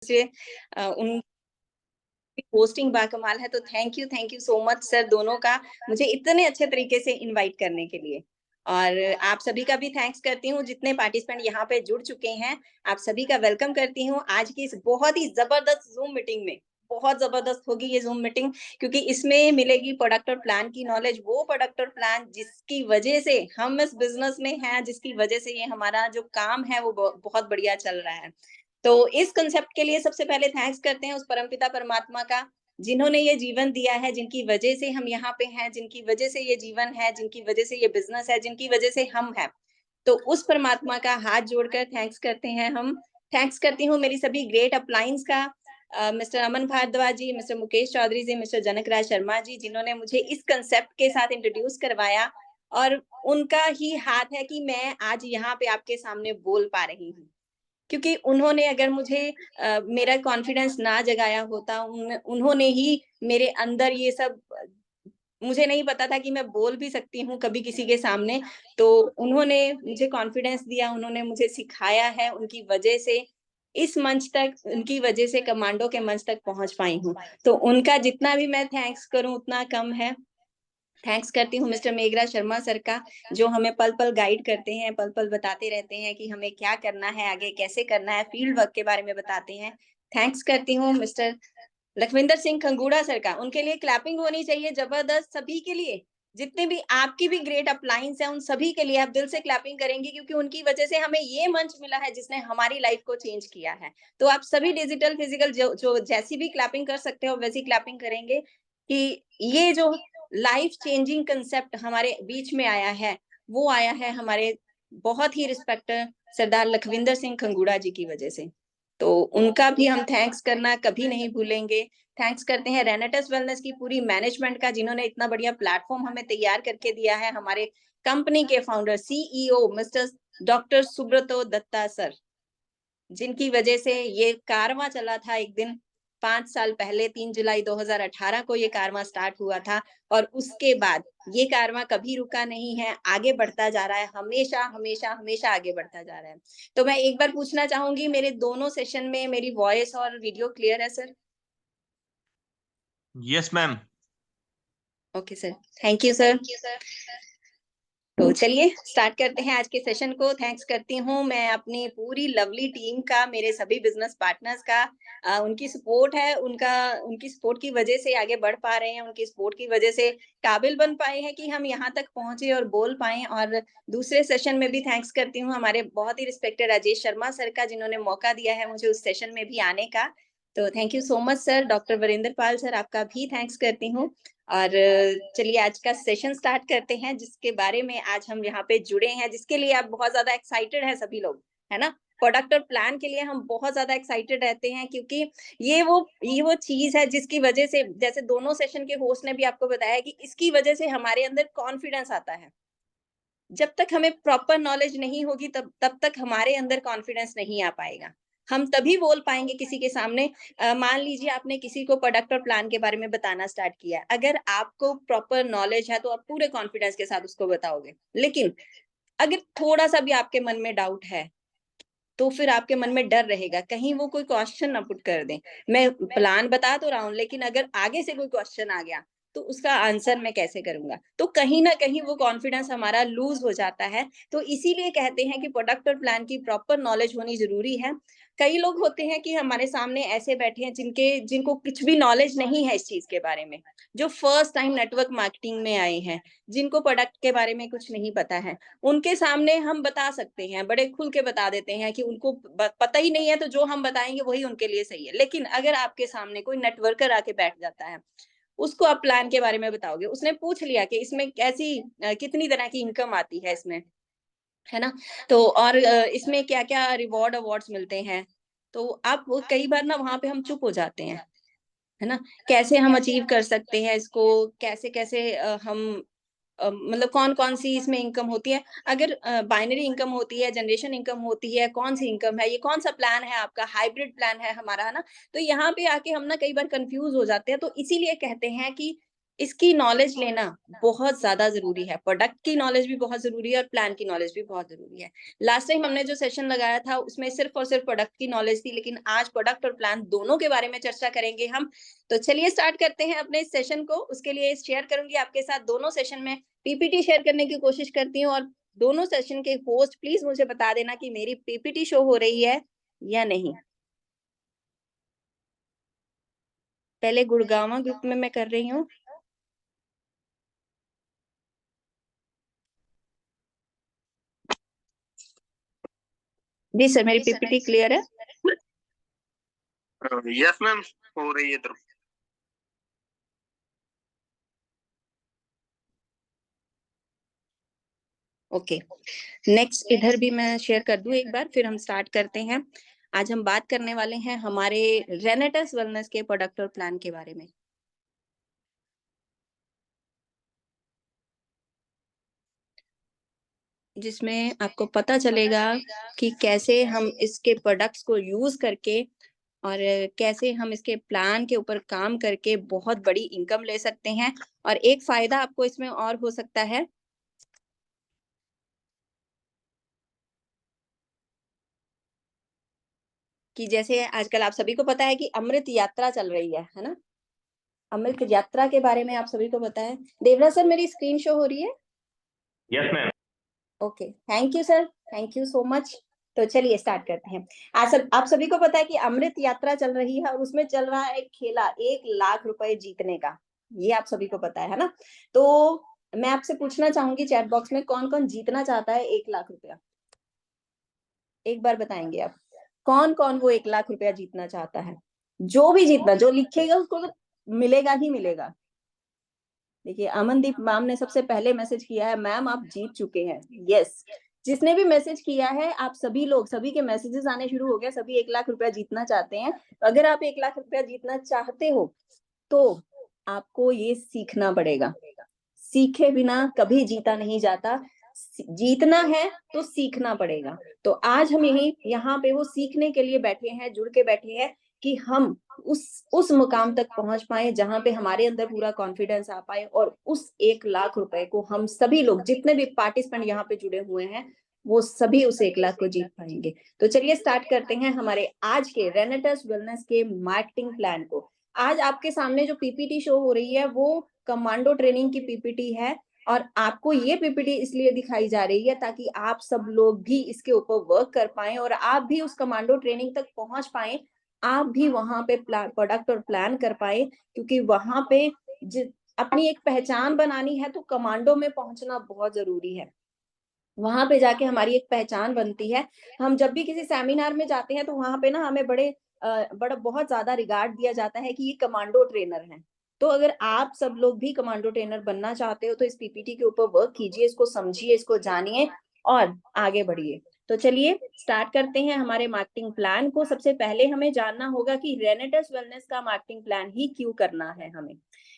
से उन होस्टिंग बाकमाल है, तो thank you so much sir दोनों का, मुझे इतने अच्छे तरीके से इनवाइट करने के लिए। और आप सभी का भी थैंक्स करती हूँ, जितने पार्टिसिपेंट यहाँ पे जुड़ चुके हैं, आप सभी का वेलकम करती हूँ आज की इस बहुत ही ज़बरदस्त ज़ूम मीटिंग में। बहुत ज़बरदस्त होगी ये ज़ूम मीटिंग, क्योंकि इसमें मिलेगी प्रोडक्ट और प्लान की नॉलेज, वो प्रोडक्ट और प्लान जिसकी वजह से हम इस बिज़नेस में हैं, जिसकी वजह से ये हमारा जो काम है वो बहुत बढ़िया चल रहा है। तो इस कांसेप्ट के लिए सबसे पहले थैंक्स करते हैं उस परमपिता परमात्मा का, जिन्होंने ये जीवन दिया है, जिनकी वजह से हम यहाँ पे हैं, जिनकी वजह से ये जीवन है, जिनकी वजह से ये बिज़नेस है, जिनकी वजह से हम हैं। तो उस परमात्मा का हाथ जोड़कर थैंक्स करते हैं हम। थैंक्स करती हूँ मेरी सभी ग्रेट अपलाइन्स का, मिस्टर अमन भारद्वाज जी, मिस्टर मुकेश चौधरी जी, मिस्टर जनक राज शर्मा जी, जिन्होंने मुझे इस कांसेप्ट के साथ इंट्रोड्यूस करवाया, और उनका ही हाथ है कि मैं आज यहाँ पे आपके सामने बोल पा रही हूँ। क्योंकि उन्होंने अगर मुझे मेरा कॉन्फिडेंस ना जगाया होता, उन्होंने ही मेरे अंदर ये सब, मुझे नहीं पता था कि मैं बोल भी सकती हूँ कभी किसी के सामने, तो उन्होंने मुझे कॉन्फिडेंस दिया, उन्होंने मुझे सिखाया है, उनकी वजह से इस मंच तक, उनकी वजह से कमांडो के मंच तक पहुँच पाई हूँ। तो उनका जितना भी मैं थैंक्स करूँ उतना कम है। थैंक्स करती हूँ मिस्टर मेघराज शर्मा सर का, जो हमें पल-पल गाइड करते हैं, पल-पल बताते रहते हैं कि हमें क्या करना है, आगे कैसे करना है, फील्ड वर्क के बारे में बताते हैं। थैंक्स करती हूँ मिस्टर लखविंदर सिंह खंगूड़ा सर का, उनके लिए क्लैपिंग होनी चाहिए ज़बरदस्त सभी के लिए। जितने भी आपकी भी ग्रेट अपलाइन्स हैं, उन सभी के लिए आप दिल से क्लैपिंग करेंगे, क्योंकि उनकी वजह से हमें ये मंच मिला है जिसने हमारी लाइफ को चेंज किया है। तो आप सभी डिजिटल, फिजिकल जो जो जैसी भी क्लैपिंग कर सकते हो वैसी क्लैपिंग करेंगे, कि ये जो लाइफ चेंजिंग कांसेप्ट हमारे बीच में आया है, वो आया है हमारे बहुत ही रिस्पेक्टेड सरदार लखविंदर सिंह खंगूड़ा जी की वजह से। तो उनका भी हम थैंक्स करना कभी नहीं भूलेंगे। थैंक्स करते हैं रेनेटस वेलनेस की पूरी मैनेजमेंट का, जिन्होंने इतना बढ़िया प्लेटफ़ॉर्म हमें तैयार करके दिया है। हमारे कंपनी के founder CEO mister doctor Subrato Dutta sir, जिनकी वजह से ये कारवां चला था एक दिन, 5 साल पहले 3 जुलाई 2018 को ये कारवां स्टार्ट हुआ था, और उसके बाद ये कारवां कभी रुका नहीं है, आगे बढ़ता जा रहा है, हमेशा, हमेशा, हमेशा आगे बढ़ता जा रहा है। तो मैं एक बार पूछना चाहूँगी, मेरे दोनों सेशन में मेरी वॉइस और वीडियो क्लियर है sir? Yes ma'am. Okay sir, thank you sir. तो चलिए स्टार्ट करते हैं आज के सेशन को। थैंक्स करती हूँ मैं अपनी पूरी लवली टीम का, मेरे सभी बिज़नेस पार्टनर्स का। उनकी सपोर्ट है, उनकी सपोर्ट की वज़ह से आगे बढ़ पा रहे हैं, उनकी सपोर्ट की वज़ह से काबिल बन पाए हैं कि हम यहाँ तक पहुँचे और बोल पाएँ। और दूसरे सेशन में भी थैंक्स करती हूँ हमारे बहुत ही रिस्पेक्टेड राजेश शर्मा सर का, जिन्होंने मौका दिया है मुझे उस सेशन में भी आने का। तो thank you so much sir. Doctor Varinder Pal sir, आपका भी थैंक्स करती हूँ। और चलिए आज का सेशन स्टार्ट करते हैं, जिसके बारे में आज हम यहाँ पे जुड़े हैं, जिसके लिए आप बहुत ज़्यादा एक्साइटेड हैं सभी लोग, है ना? प्रोडक्ट और प्लान के लिए हम बहुत ज़्यादा एक्साइटेड रहते हैं, क्योंकि ये वो चीज़ है जिसकी वज़ह से, जैसे दोनों सेशन के होस्ट ने भी आपको बताया, कि इसकी वज़ह से हमारे अंदर कॉन्फिडेंस आता है। जब तक हमें प्रॉपर नॉलेज नहीं होगी, तब तब तक हमारे अंदर कॉन्फिडेंस नहीं आ पाएगा। हम तभी बोल पाएँगे किसी के सामने। मान लीजिए आपने किसी को प्रोडक्ट और प्लान के बारे में बताना स्टार्ट किया है। अगर आपको प्रॉपर नॉलेज है, तो आप पूरे कॉन्फिडेंस के साथ उसको बताओगे। लेकिन अगर थोड़ा-सा भी आपके मन में डाउट है, तो फिर आपके मन में डर रहेगा, कहीं वो कोई क्वेश्चन ना पुट कर दें। मैं प्लान बता तो रहा हूँ, लेकिन अगर आगे से कोई क्वेश्चन आ गया, तो उसका आंसर मैं कैसे करूँगा? तो कहीं न कहीं वो कॉन्फिडेंस हमारा लूज़ हो जाता है। तो इसीलिए कहते हैं कि प्रोडक्ट और प्लान की प्रॉपर नॉलेज होनी ज़रूरी है। कई लोग होते हैं कि हमारे सामने ऐसे बैठे हैं, जिनको कुछ भी नॉलेज नहीं है इस चीज़ के बारे में, जो फर्स्ट टाइम नेटवर्क मार्केटिंग में आए हैं, जिनको प्रोडक्ट के बारे में कुछ नहीं पता है। उनके सामने हम बता सकते हैं, बड़े खुल के बता देते हैं कि उनको पता ही नहीं है, तो जो हम बताएँगे वही उनके लिए सही है। लेकिन अगर आपके सामने कोई नेटवर्कर आके बैठ जाता है, उसको आप प्लान के बारे में बताओगे, उसने पूछ लिया कि इसमें कितनी तरह की इनकम आती है इसमें, है ना? तो और इसमें क्या-क्या रिवॉर्ड अवार्ड्स मिलते हैं। तो आप वो कई बार ना वहाँ पे हम चुप हो जाते हैं, है ना? कैसे हम अचीव कर सकते हैं इसको, कैसे-कैसे हम मतलब कौन-कौन सी इसमें इनकम होती है? अगर बाइनरी इनकम होती है, जनरेशन इनकम होती है, कौन-सी इनकम है, ये कौन-सा प्लान है आपका, हाइब्रिड प्लान है हमारा, है ना? तो यहाँ पे आके हम ना कई बार कन्फ्यूज़ हो जाते हैं, तो इसीलिए कहते हैं कि इसकी नॉलेज लेना बहुत ज़्यादा ज़रूरी है। प्रोडक्ट की नॉलेज भी बहुत ज़रूरी है और प्लान की नॉलेज भी बहुत ज़रूरी है। लास्ट टाइम हमने जो सेशन लगाया था उसमें सिर्फ़ और सिर्फ़ प्रोडक्ट की नॉलेज थी, लेकिन आज प्रोडक्ट और प्लान दोनों के बारे में चर्चा करेंगे हम। तो चलिए स्टार्ट करते हैं अपने इस सेशन को। उसके लिए शेयर करूँगी आपके साथ दोनों सेशन में पीपीटी शेयर करने की कोशिश करती हूँ, और दोनों सेशन के होस्ट प्लीज़ मुझे बता देना कि मेरी पीपीटी शो हो रही है या नहीं। पहले गुड़गाँवा ग्रुप में मैं कर रही हूँ। जी सर, मेरी पीपीटी क्लियर है? यस मैम, हो रही है इधर। ओके, नेक्स्ट इधर भी मैं शेयर कर दूं एक बार, फिर हम स्टार्ट करते हैं। आज हम बात करने वाले हैं हमारे रेनेटस वेलनेस के प्रोडक्ट और प्लान के बारे में, जिसमें आपको पता चलेगा कि कैसे हम इसके प्रोडक्ट्स को यूज करके और कैसे हम इसके प्लान के ऊपर काम करके बहुत बड़ी इनकम ले सकते हैं। और एक फायदा आपको इसमें और हो सकता है कि जैसे आजकल आप सभी को पता है कि अमृत यात्रा चल रही है ना? अमृत यात्रा के बारे में आप सभी को पता है। देवराज सर, मेरी स्क्रीन शो हो रही है? Yes ma'am. Okay, thank you sir, thank you so much. तो चलिए स्टार्ट करते हैं। आप सभी को पता है कि अमृत यात्रा चल रही है और उसमें चल रहा है एक खेला 1 लाख रुपए जीतने का। ये आप सभी को पता है ना? तो मैं आपसे पूछना चाहूंगी चैट बॉक्स में कौन कौन जीतना चाहता है 1 लाख रुपया? एक बार बताएंगे आप, कौन कौन वो 1 लाख रुपया जीतना चाहता है? जो भी जीतना, जो लिखेगा उसको तो मिलेगा ही मिलेगा। देखिए, अमनदीप मैम ने सबसे पहले मैसेज किया है, मैम आप जीत चुके हैं। यस, जिसने भी मैसेज किया है, आप सभी लोग, सभी के मैसेजेस आने शुरू हो गए, सभी 1 लाख रुपया जीतना चाहते हैं। तो अगर आप 1 लाख रुपया जीतना चाहते हो तो आपको ये सीखना पड़ेगा। सीखे बिना कभी जीता नहीं जाता। जीतना है तो सीखना पड़ेगा। तो आज हम यही यहाँ पे वो सीखने के लिए बैठे हैं, जुड़ के बैठे हैं कि हम उस मुकाम तक पहुंच पाए जहां पे हमारे अंदर पूरा कॉन्फिडेंस आ पाए, और उस 1 लाख रुपए को हम सभी लोग, जितने भी पार्टिसिपेंट यहाँ पे जुड़े हुए हैं, वो सभी उस 1 लाख को जीत पाएंगे। तो चलिए स्टार्ट करते हैं हमारे आज के रेनेटस वेलनेस के मार्केटिंग प्लान को। आज आपके सामने जो पीपीटी शो हो रही है वो कमांडो ट्रेनिंग की पीपीटी है, और आपको ये पीपीटी इसलिए दिखाई जा रही है ताकि आप सब लोग भी इसके ऊपर वर्क कर पाए और आप भी उस कमांडो ट्रेनिंग तक पहुंच पाए। आप भी वहां पे प्रोडक्ट और प्लान कर पाए, क्योंकि वहां पे अपनी एक पहचान बनानी है तो कमांडो में पहुंचना बहुत जरूरी है। वहां पे जाके हमारी एक पहचान बनती है। हम जब भी किसी सेमिनार में जाते हैं तो वहां पे ना हमें बड़ा बहुत ज्यादा रिगार्ड दिया जाता है कि ये कमांडो ट्रेनर हैं। तो अगर आप सब लोग भी कमांडो ट्रेनर बनना चाहते हो तो इस पीपीटी के ऊपर वर्क कीजिए, इसको समझिए, इसको जानिए और आगे बढ़िए। तो चलिए स्टार्ट करते हैं हमारे मार्केटिंग प्लान को। सबसे पहले हमें जानना होगा कि रेनेटस वेलनेस का मार्केटिंग प्लान ही क्यों करना है हमें,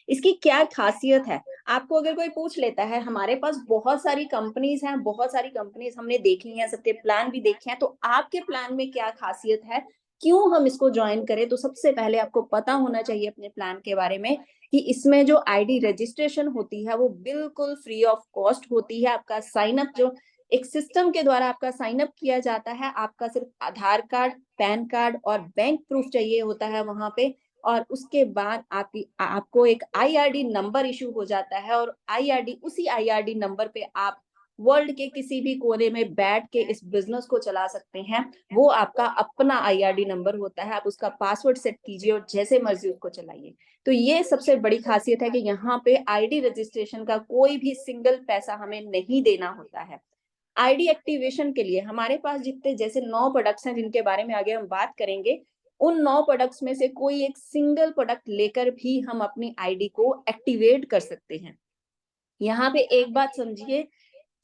इसकी क्या खासियत है। आपको अगर कोई पूछ लेता है, हमारे पास बहुत सारी कंपनीज हैं, बहुत सारी कंपनीज हमने देखी हैं, सबके प्लान भी देखे हैं, तो आपके प्लान में क्या खासियत है, क्यों हम इसको ज्वाइन करें? तो सबसे पहले आपको पता होना चाहिए अपने प्लान के बारे में कि इसमें जो आईडी रजिस्ट्रेशन होती है वो बिल्कुल फ्री ऑफ कॉस्ट होती है। आपका साइन अप जो एक सिस्टम के द्वारा आपका साइन अप किया जाता है, आपका सिर्फ आधार कार्ड, पैन कार्ड और बैंक प्रूफ चाहिए होता है वहां पे, और उसके बाद आपको एक आईआरडी नंबर इशू हो जाता है, और आईआरडी, उसी आईआरडी नंबर पे आप वर्ल्ड के किसी भी कोने में बैठ के इस बिजनेस को चला सकते हैं। वो आपका अपना आईआरडी नंबर होता है, आप उसका पासवर्ड सेट कीजिए और जैसे मर्जी उसको चलाइए। तो ये सबसे बड़ी खासियत है कि यहाँ पे आईडी रजिस्ट्रेशन का कोई भी सिंगल पैसा हमें नहीं देना होता है। आईडी एक्टिवेशन के लिए हमारे पास जितने जैसे 9 प्रोडक्ट्स हैं जिनके बारे में आगे हम बात करेंगे, उन 9 प्रोडक्ट्स में से कोई एक सिंगल प्रोडक्ट लेकर भी हम अपनी आईडी को एक्टिवेट कर सकते हैं। यहाँ पे एक बात समझिए,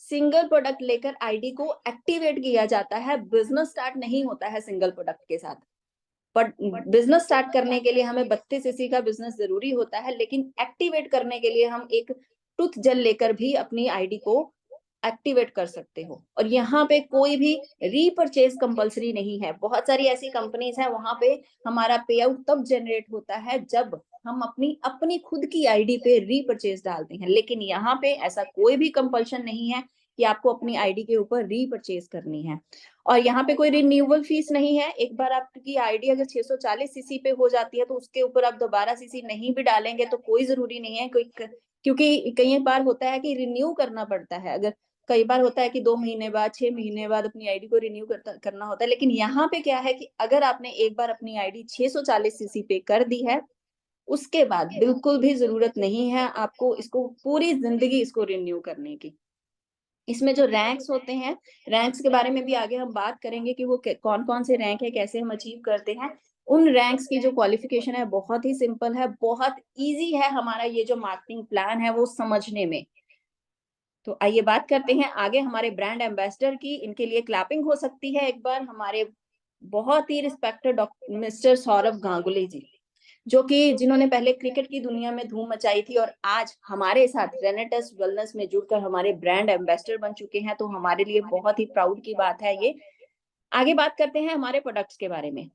सिंगल प्रोडक्ट लेकर आईडी को एक्टिवेट किया जाता है, बिजनेस स्टार्ट नहीं होता है सिंगल प्रोडक्ट के साथ। बट बिजनेस स्टार्ट करने के लिए हमें 32 सीसी का बिजनेस जरूरी होता है, लेकिन एक्टिवेट करने के लिए हम एक टूथ जेल लेकर भी अपनी आईडी को एक्टिवेट कर सकते हो। और यहाँ पे कोई भी रीपरचेज कंपलसरी नहीं है। बहुत सारी ऐसी कंपनीज हैं, वहां पे हमारा पे आउट तब जनरेट होता है जब हम अपनी अपनी खुद की आईडी पे रीपरचेज डालते हैं, लेकिन यहाँ पे ऐसा कोई भी कंपल्शन नहीं है कि आपको अपनी आईडी के ऊपर रीपरचेज करनी है। और यहाँ पे कोई रिन्यूअल फीस नहीं है। एक बार आपकी आईडी अगर 640 सीसी पे हो जाती है तो उसके ऊपर आप दोबारा सीसी नहीं भी डालेंगे तो कोई जरूरी नहीं है। कोई क्योंकि कई बार होता है कि रिन्यू करना पड़ता है। अगर कई बार होता है कि 2 महीने बाद, 6 महीने बाद अपनी आईडी को रिन्यू करना होता है। लेकिन यहाँ पे क्या है कि अगर आपने एक बार अपनी आईडी 640 सीसी पे कर दी है, उसके बाद बिल्कुल भी जरूरत नहीं है आपको इसको पूरी जिंदगी इसको रिन्यू करने की। इसमें जो रैंक्स होते हैं, रैंक्स के बारे में भी आगे हम बात करेंगे कि वो कौन कौन से रैंक है, कैसे हम अचीव करते हैं। उन रैंक्स की जो क्वालिफिकेशन है बहुत ही सिंपल है, बहुत इजी है हमारा ये जो मार्केटिंग प्लान है वो समझने में। तो आइए बात करते हैं आगे हमारे ब्रांड एम्बेसडर की। इनके लिए क्लैपिंग हो सकती है एक बार। हमारे बहुत ही रिस्पेक्टेड मिस्टर सौरभ गांगुली जी, जो कि जिन्होंने पहले क्रिकेट की दुनिया में धूम मचाई थी और आज हमारे साथ रेनेटस वेलनेस में जुड़कर हमारे ब्रांड एम्बेसडर बन चुके हैं। तो हमारे लिए बहुत ही प्राउड की बात है ये। आगे बात करते हैं हमारे प्रोडक्ट्स के बारे में,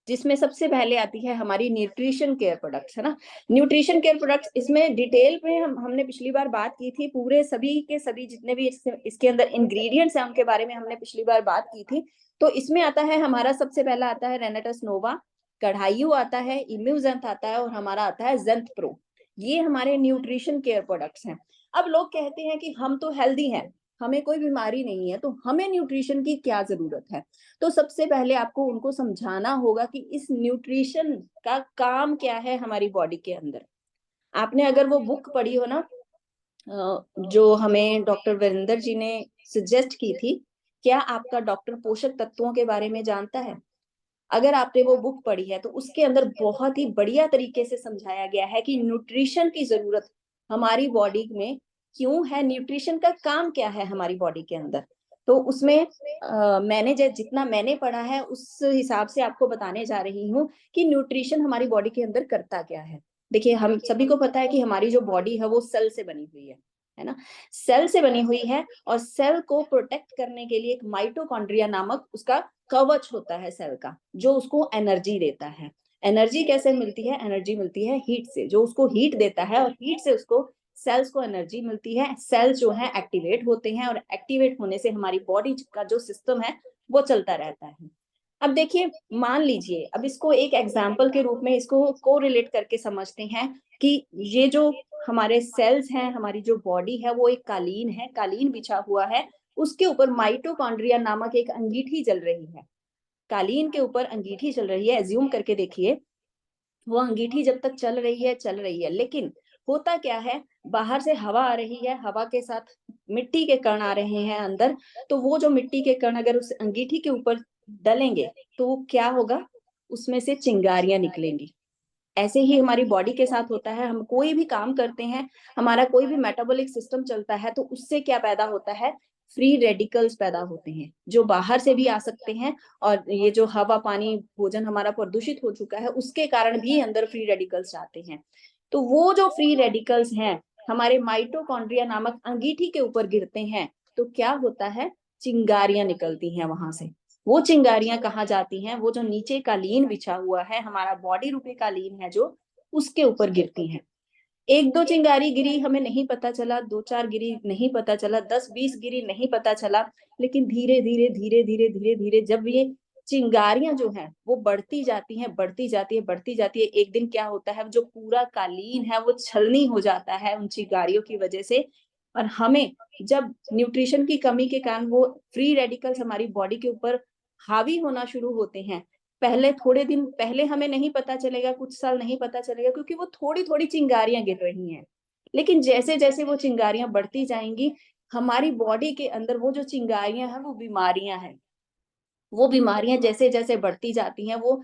जिसमें सबसे पहले आती है हमारी न्यूट्रिशन केयर प्रोडक्ट्स, है ना। न्यूट्रिशन केयर प्रोडक्ट्स, इसमें डिटेल में हमने पिछली बार बात की थी। पूरे सभी के सभी जितने भी इसके अंदर इंग्रेडिएंट्स हैं उनके बारे में हमने पिछली बार बात की थी। तो इसमें आता है हमारा सबसे पहला आता है रेनेटस नोवा, कढ़ायु आता है, इम्यूजेंथ आता है और हमारा आता है जेंथ प्रो। ये हमारे न्यूट्रिशन केयर प्रोडक्ट्स हैं। अब लोग कहते हैं कि हम तो हेल्दी हैं, हमें कोई बीमारी नहीं है, तो हमें न्यूट्रिशन की क्या जरूरत है। तो सबसे पहले आपको उनको समझाना होगा कि इस न्यूट्रिशन का काम क्या है हमारी बॉडी के अंदर। आपने अगर वो बुक पढ़ी हो ना, जो हमें डॉक्टर वीरेंद्र जी ने सजेस्ट की थी, क्या आपका डॉक्टर पोषक तत्वों के बारे में जानता है। अगर आपने वो बुक पढ़ी है तो उसके अंदर बहुत ही बढ़िया तरीके से समझाया गया है कि न्यूट्रिशन की जरूरत हमारी बॉडी में क्यों है, न्यूट्रिशन का काम क्या है हमारी बॉडी के अंदर। तो उसमें मैंने जितना मैंने पढ़ा है उस हिसाब से आपको बताने जा रही हूँ कि न्यूट्रिशन हमारी बॉडी के अंदर करता क्या है। देखिए, हम सभी को पता है कि हमारी जो बॉडी है वो सेल से बनी हुई है ना। सेल से बनी हुई है और सेल को प्रोटेक्ट करने के लिए एक माइटोकॉन्ड्रिया नामक उसका कवच होता है सेल का, जो उसको एनर्जी देता है। एनर्जी कैसे मिलती है? एनर्जी मिलती है हीट से, जो उसको हीट देता है और हीट से उसको सेल्स को एनर्जी मिलती है। सेल्स जो है एक्टिवेट होते हैं और एक्टिवेट होने से हमारी बॉडी का जो सिस्टम है वो चलता रहता है। अब देखिए, मान लीजिए, अब इसको एक एग्जाम्पल के रूप में इसको को रिलेट करके समझते हैं कि ये जो हमारे सेल्स हैं, हमारी जो बॉडी है वो एक कालीन है, कालीन बिछा हुआ है, उसके ऊपर माइटोकॉन्ड्रिया नामक एक अंगीठी जल रही है। कालीन के ऊपर अंगीठी चल रही है, एज्यूम करके देखिए। वो अंगीठी जब तक चल रही है चल रही है, लेकिन होता क्या है, बाहर से हवा आ रही है, हवा के साथ मिट्टी के कण आ रहे हैं अंदर। तो वो जो मिट्टी के कण अगर उस अंगीठी के ऊपर डलेंगे तो क्या होगा, उसमें से चिंगारियां निकलेंगी। ऐसे ही हमारी बॉडी के साथ होता है। हम कोई भी काम करते हैं, हमारा कोई भी मेटाबॉलिक सिस्टम चलता है, तो उससे क्या पैदा होता है, फ्री रेडिकल्स पैदा होते हैं, जो बाहर से भी आ सकते हैं। और ये जो हवा, पानी, भोजन हमारा प्रदूषित हो चुका है उसके कारण भी अंदर फ्री रेडिकल्स आते हैं। तो वो जो फ्री रेडिकल्स हैं हमारे माइटोकॉन्ड्रिया नामक अंगीठी के ऊपर गिरते हैं, तो क्या होता है, चिंगारियां निकलती हैं वहां से। वो चिंगारियां कहाँ जाती हैं, वो जो नीचे कालीन बिछा हुआ है, हमारा बॉडी रूपी कालीन है जो, उसके ऊपर गिरती हैं। एक दो चिंगारी गिरी हमें नहीं पता चला, दो चार गिरी नहीं पता चला, 10-20 गिरी नहीं पता चला, लेकिन धीरे धीरे धीरे धीरे धीरे धीरे जब ये चिंगारियां जो हैं वो बढ़ती जाती हैं, बढ़ती जाती है, बढ़ती जाती है, एक दिन क्या होता है, जो पूरा कालीन है वो छलनी हो जाता है उन चिंगारियों की वजह से। और हमें जब न्यूट्रिशन की कमी के कारण वो फ्री रेडिकल्स हमारी बॉडी के ऊपर हावी होना शुरू होते हैं, पहले थोड़े दिन पहले हमें नहीं पता चलेगा, कुछ साल नहीं पता चलेगा, क्योंकि वो थोड़ी थोड़ी चिंगारियां गिर रही हैं। लेकिन जैसे जैसे वो चिंगारियां बढ़ती जाएंगी, हमारी बॉडी के अंदर वो जो चिंगारियां हैं वो बीमारियां हैं। वो बीमारियां जैसे जैसे बढ़ती जाती हैं वो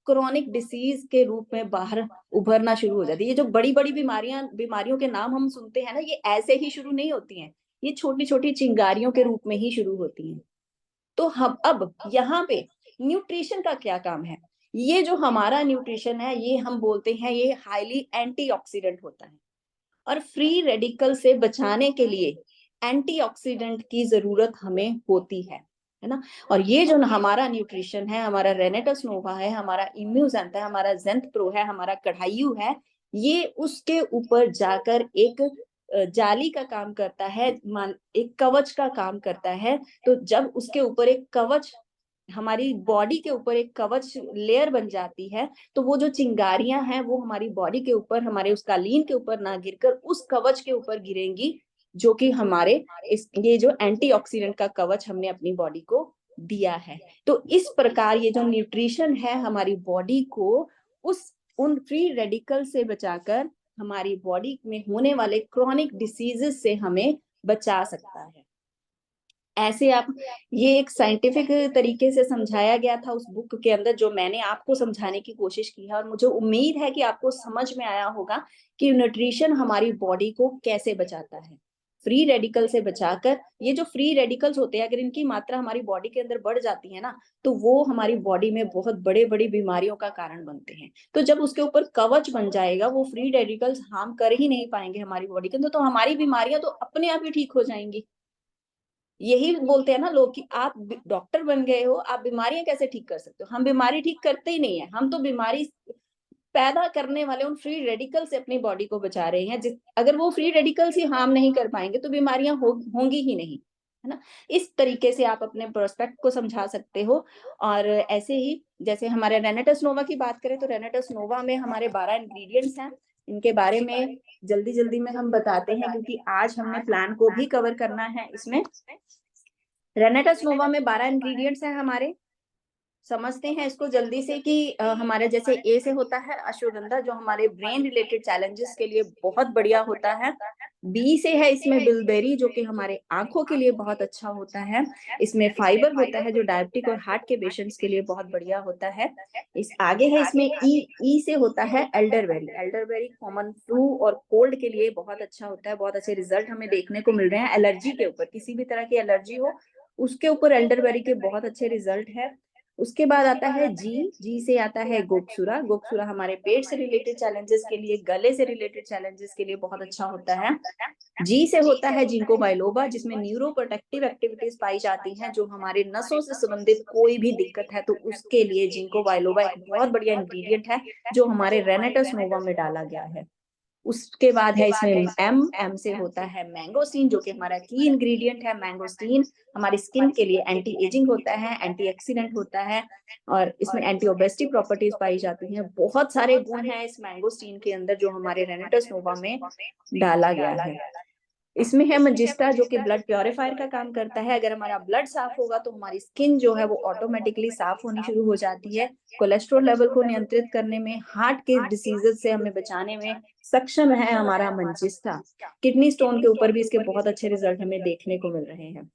क्रोनिक डिसीज के रूप में बाहर उभरना शुरू हो जाती है। ये जो बड़ी बड़ी बीमारियों के नाम हम सुनते हैं ना, ये ऐसे ही शुरू नहीं होती हैं, ये छोटी छोटी चिंगारियों के रूप में ही शुरू होती हैं। तो हम अब यहाँ पे न्यूट्रिशन का क्या काम है, ये जो हमारा न्यूट्रिशन है ये हम बोलते हैं ये हाईली एंटीऑक्सीडेंट होता है और फ्री रेडिकल से बचाने के लिए एंटीऑक्सीडेंट की जरूरत हमें होती है ना। और ये जो हमारा न्यूट्रिशन है, हमारा रेनेटस नोवा है, हमारा इम्यूजेंट है, हमारा जेंथ प्रो है, हमारा कढ़ायु है, ये उसके ऊपर जाकर एक जाली का काम करता है, एक कवच का काम करता है। तो जब उसके ऊपर एक कवच, हमारी बॉडी के ऊपर एक कवच लेयर बन जाती है, तो वो जो चिंगारियां हैं वो हमारी बॉडी के ऊपर, हमारे उस कालीन के ऊपर ना गिरकर उस कवच के ऊपर गिरेंगी, जो कि हमारे ये जो एंटीऑक्सीडेंट का कवच हमने अपनी बॉडी को दिया है। तो इस प्रकार ये जो न्यूट्रिशन है हमारी बॉडी को उन फ्री रेडिकल से बचाकर हमारी बॉडी में होने वाले क्रॉनिक डिसीजेस से हमें बचा सकता है। ऐसे आप, ये एक साइंटिफिक तरीके से समझाया गया था उस बुक के अंदर, जो मैंने आपको समझाने की कोशिश की है, और मुझे उम्मीद है कि आपको समझ में आया होगा कि न्यूट्रिशन हमारी बॉडी को कैसे बचाता है फ्री रेडिकल से बचाकर। ये जो फ्री रेडिकल्स होते हैं, अगर इनकी मात्रा हमारी बॉडी के अंदर बढ़ जाती है ना, तो वो हमारी बॉडी में बहुत बड़े बड़ी बीमारियों का कारण बनते हैं। तो जब उसके ऊपर कवच बन जाएगा, वो फ्री रेडिकल्स हार्म कर ही नहीं पाएंगे हमारी बॉडी के अंदर, तो हमारी बीमारियां तो अपने आप ही ठीक हो जाएंगी। यही बोलते हैं ना लोग कि आप डॉक्टर बन गए हो, आप बीमारियां कैसे ठीक कर सकते हो। हम बीमारी ठीक करते ही नहीं है, हम तो बीमारी पैदा करने वाले उन फ्री रेडिकल से अपनी बॉडी को बचा रहे हैं। अगर वो फ्री रेडिकल्स ही हार्म नहीं कर पाएंगे तो बीमारियां होंगी ही नहीं, है ना। इस तरीके से आप अपने प्रोस्पेक्ट को समझा सकते हो। और ऐसे ही जैसे हमारे रेनेटस नोवा की बात करें, तो रेनेटस नोवा में हमारे 12 इंग्रेडिएंट्स हैं। इनके बारे में जल्दी जल्दी में हम बताते हैं, क्योंकि आज हमने प्लान को भी कवर करना है इसमें। रेनेटस नोवा में 12 इंग्रेडिएंट्स हैं हमारे। समझते हैं इसको जल्दी से कि हमारे जैसे ए से होता है अश्वगंधा, जो हमारे ब्रेन रिलेटेड चैलेंजेस के लिए बहुत बढ़िया होता है। बी से है इसमें बिलबेरी, जो कि हमारे आंखों के लिए बहुत अच्छा होता है। इसमें फाइबर होता है, जो डायबिटिक और हार्ट के पेशेंट्स के लिए बहुत बढ़िया होता है। इस आगे है इसमें ई से होता है एल्डरबेरी। एल्डरबेरी कॉमन फ्लू और कोल्ड के लिए बहुत अच्छा होता है। बहुत अच्छे रिजल्ट हमें देखने को मिल रहे हैं एलर्जी के ऊपर, किसी भी तरह की एलर्जी हो उसके ऊपर एल्डरबेरी के बहुत अच्छे रिजल्ट है। उसके बाद आता है जी से आता है गोकसुरा। गोकसुरा हमारे पेट से रिलेटेड चैलेंजेस के लिए, गले से रिलेटेड चैलेंजेस के लिए बहुत अच्छा होता है। जी से होता है जिंको बाइलोबा, जिसमें न्यूरो प्रोटेक्टिव एक्टिविटीज पाई जाती हैं। जो हमारे नसों से संबंधित कोई भी दिक्कत है तो उसके लिए जिंको बाइलोबा एक बहुत बढ़िया इंग्रेडिएंट है, जो हमारे रेनेटस नोवा में डाला गया है। उसके बाद है इसमें एम से होता है मैंगोस्टीन, जो कि हमारा की इंग्रेडिएंट है। मैंगोस्टीन हमारी स्किन के लिए एंटी एजिंग होता है, एंटी ऑक्सीडेंट होता है, और इसमें एंटी ओबेसिटी प्रॉपर्टीज पाई जाती हैं। बहुत सारे गुण हैं इस मैंगोस्टीन के अंदर, जो हमारे रेनेटस नोवा में डाला गया है। इसमें है मजिस्टा, जो कि ब्लड प्योरीफायर का काम करता है। अगर हमारा ब्लड साफ होगा तो हमारी स्किन जो है वो ऑटोमेटिकली साफ होनी शुरू हो जाती है। कोलेस्ट्रॉल लेवल को नियंत्रित करने में, हार्ट के डिसीजेस से हमें बचाने में सक्षम है हमारा मंजिस्टा। किडनी स्टोन के ऊपर भी इसके बहुत अच्छे रिजल्ट हमें देखने को मिल रहे हैं।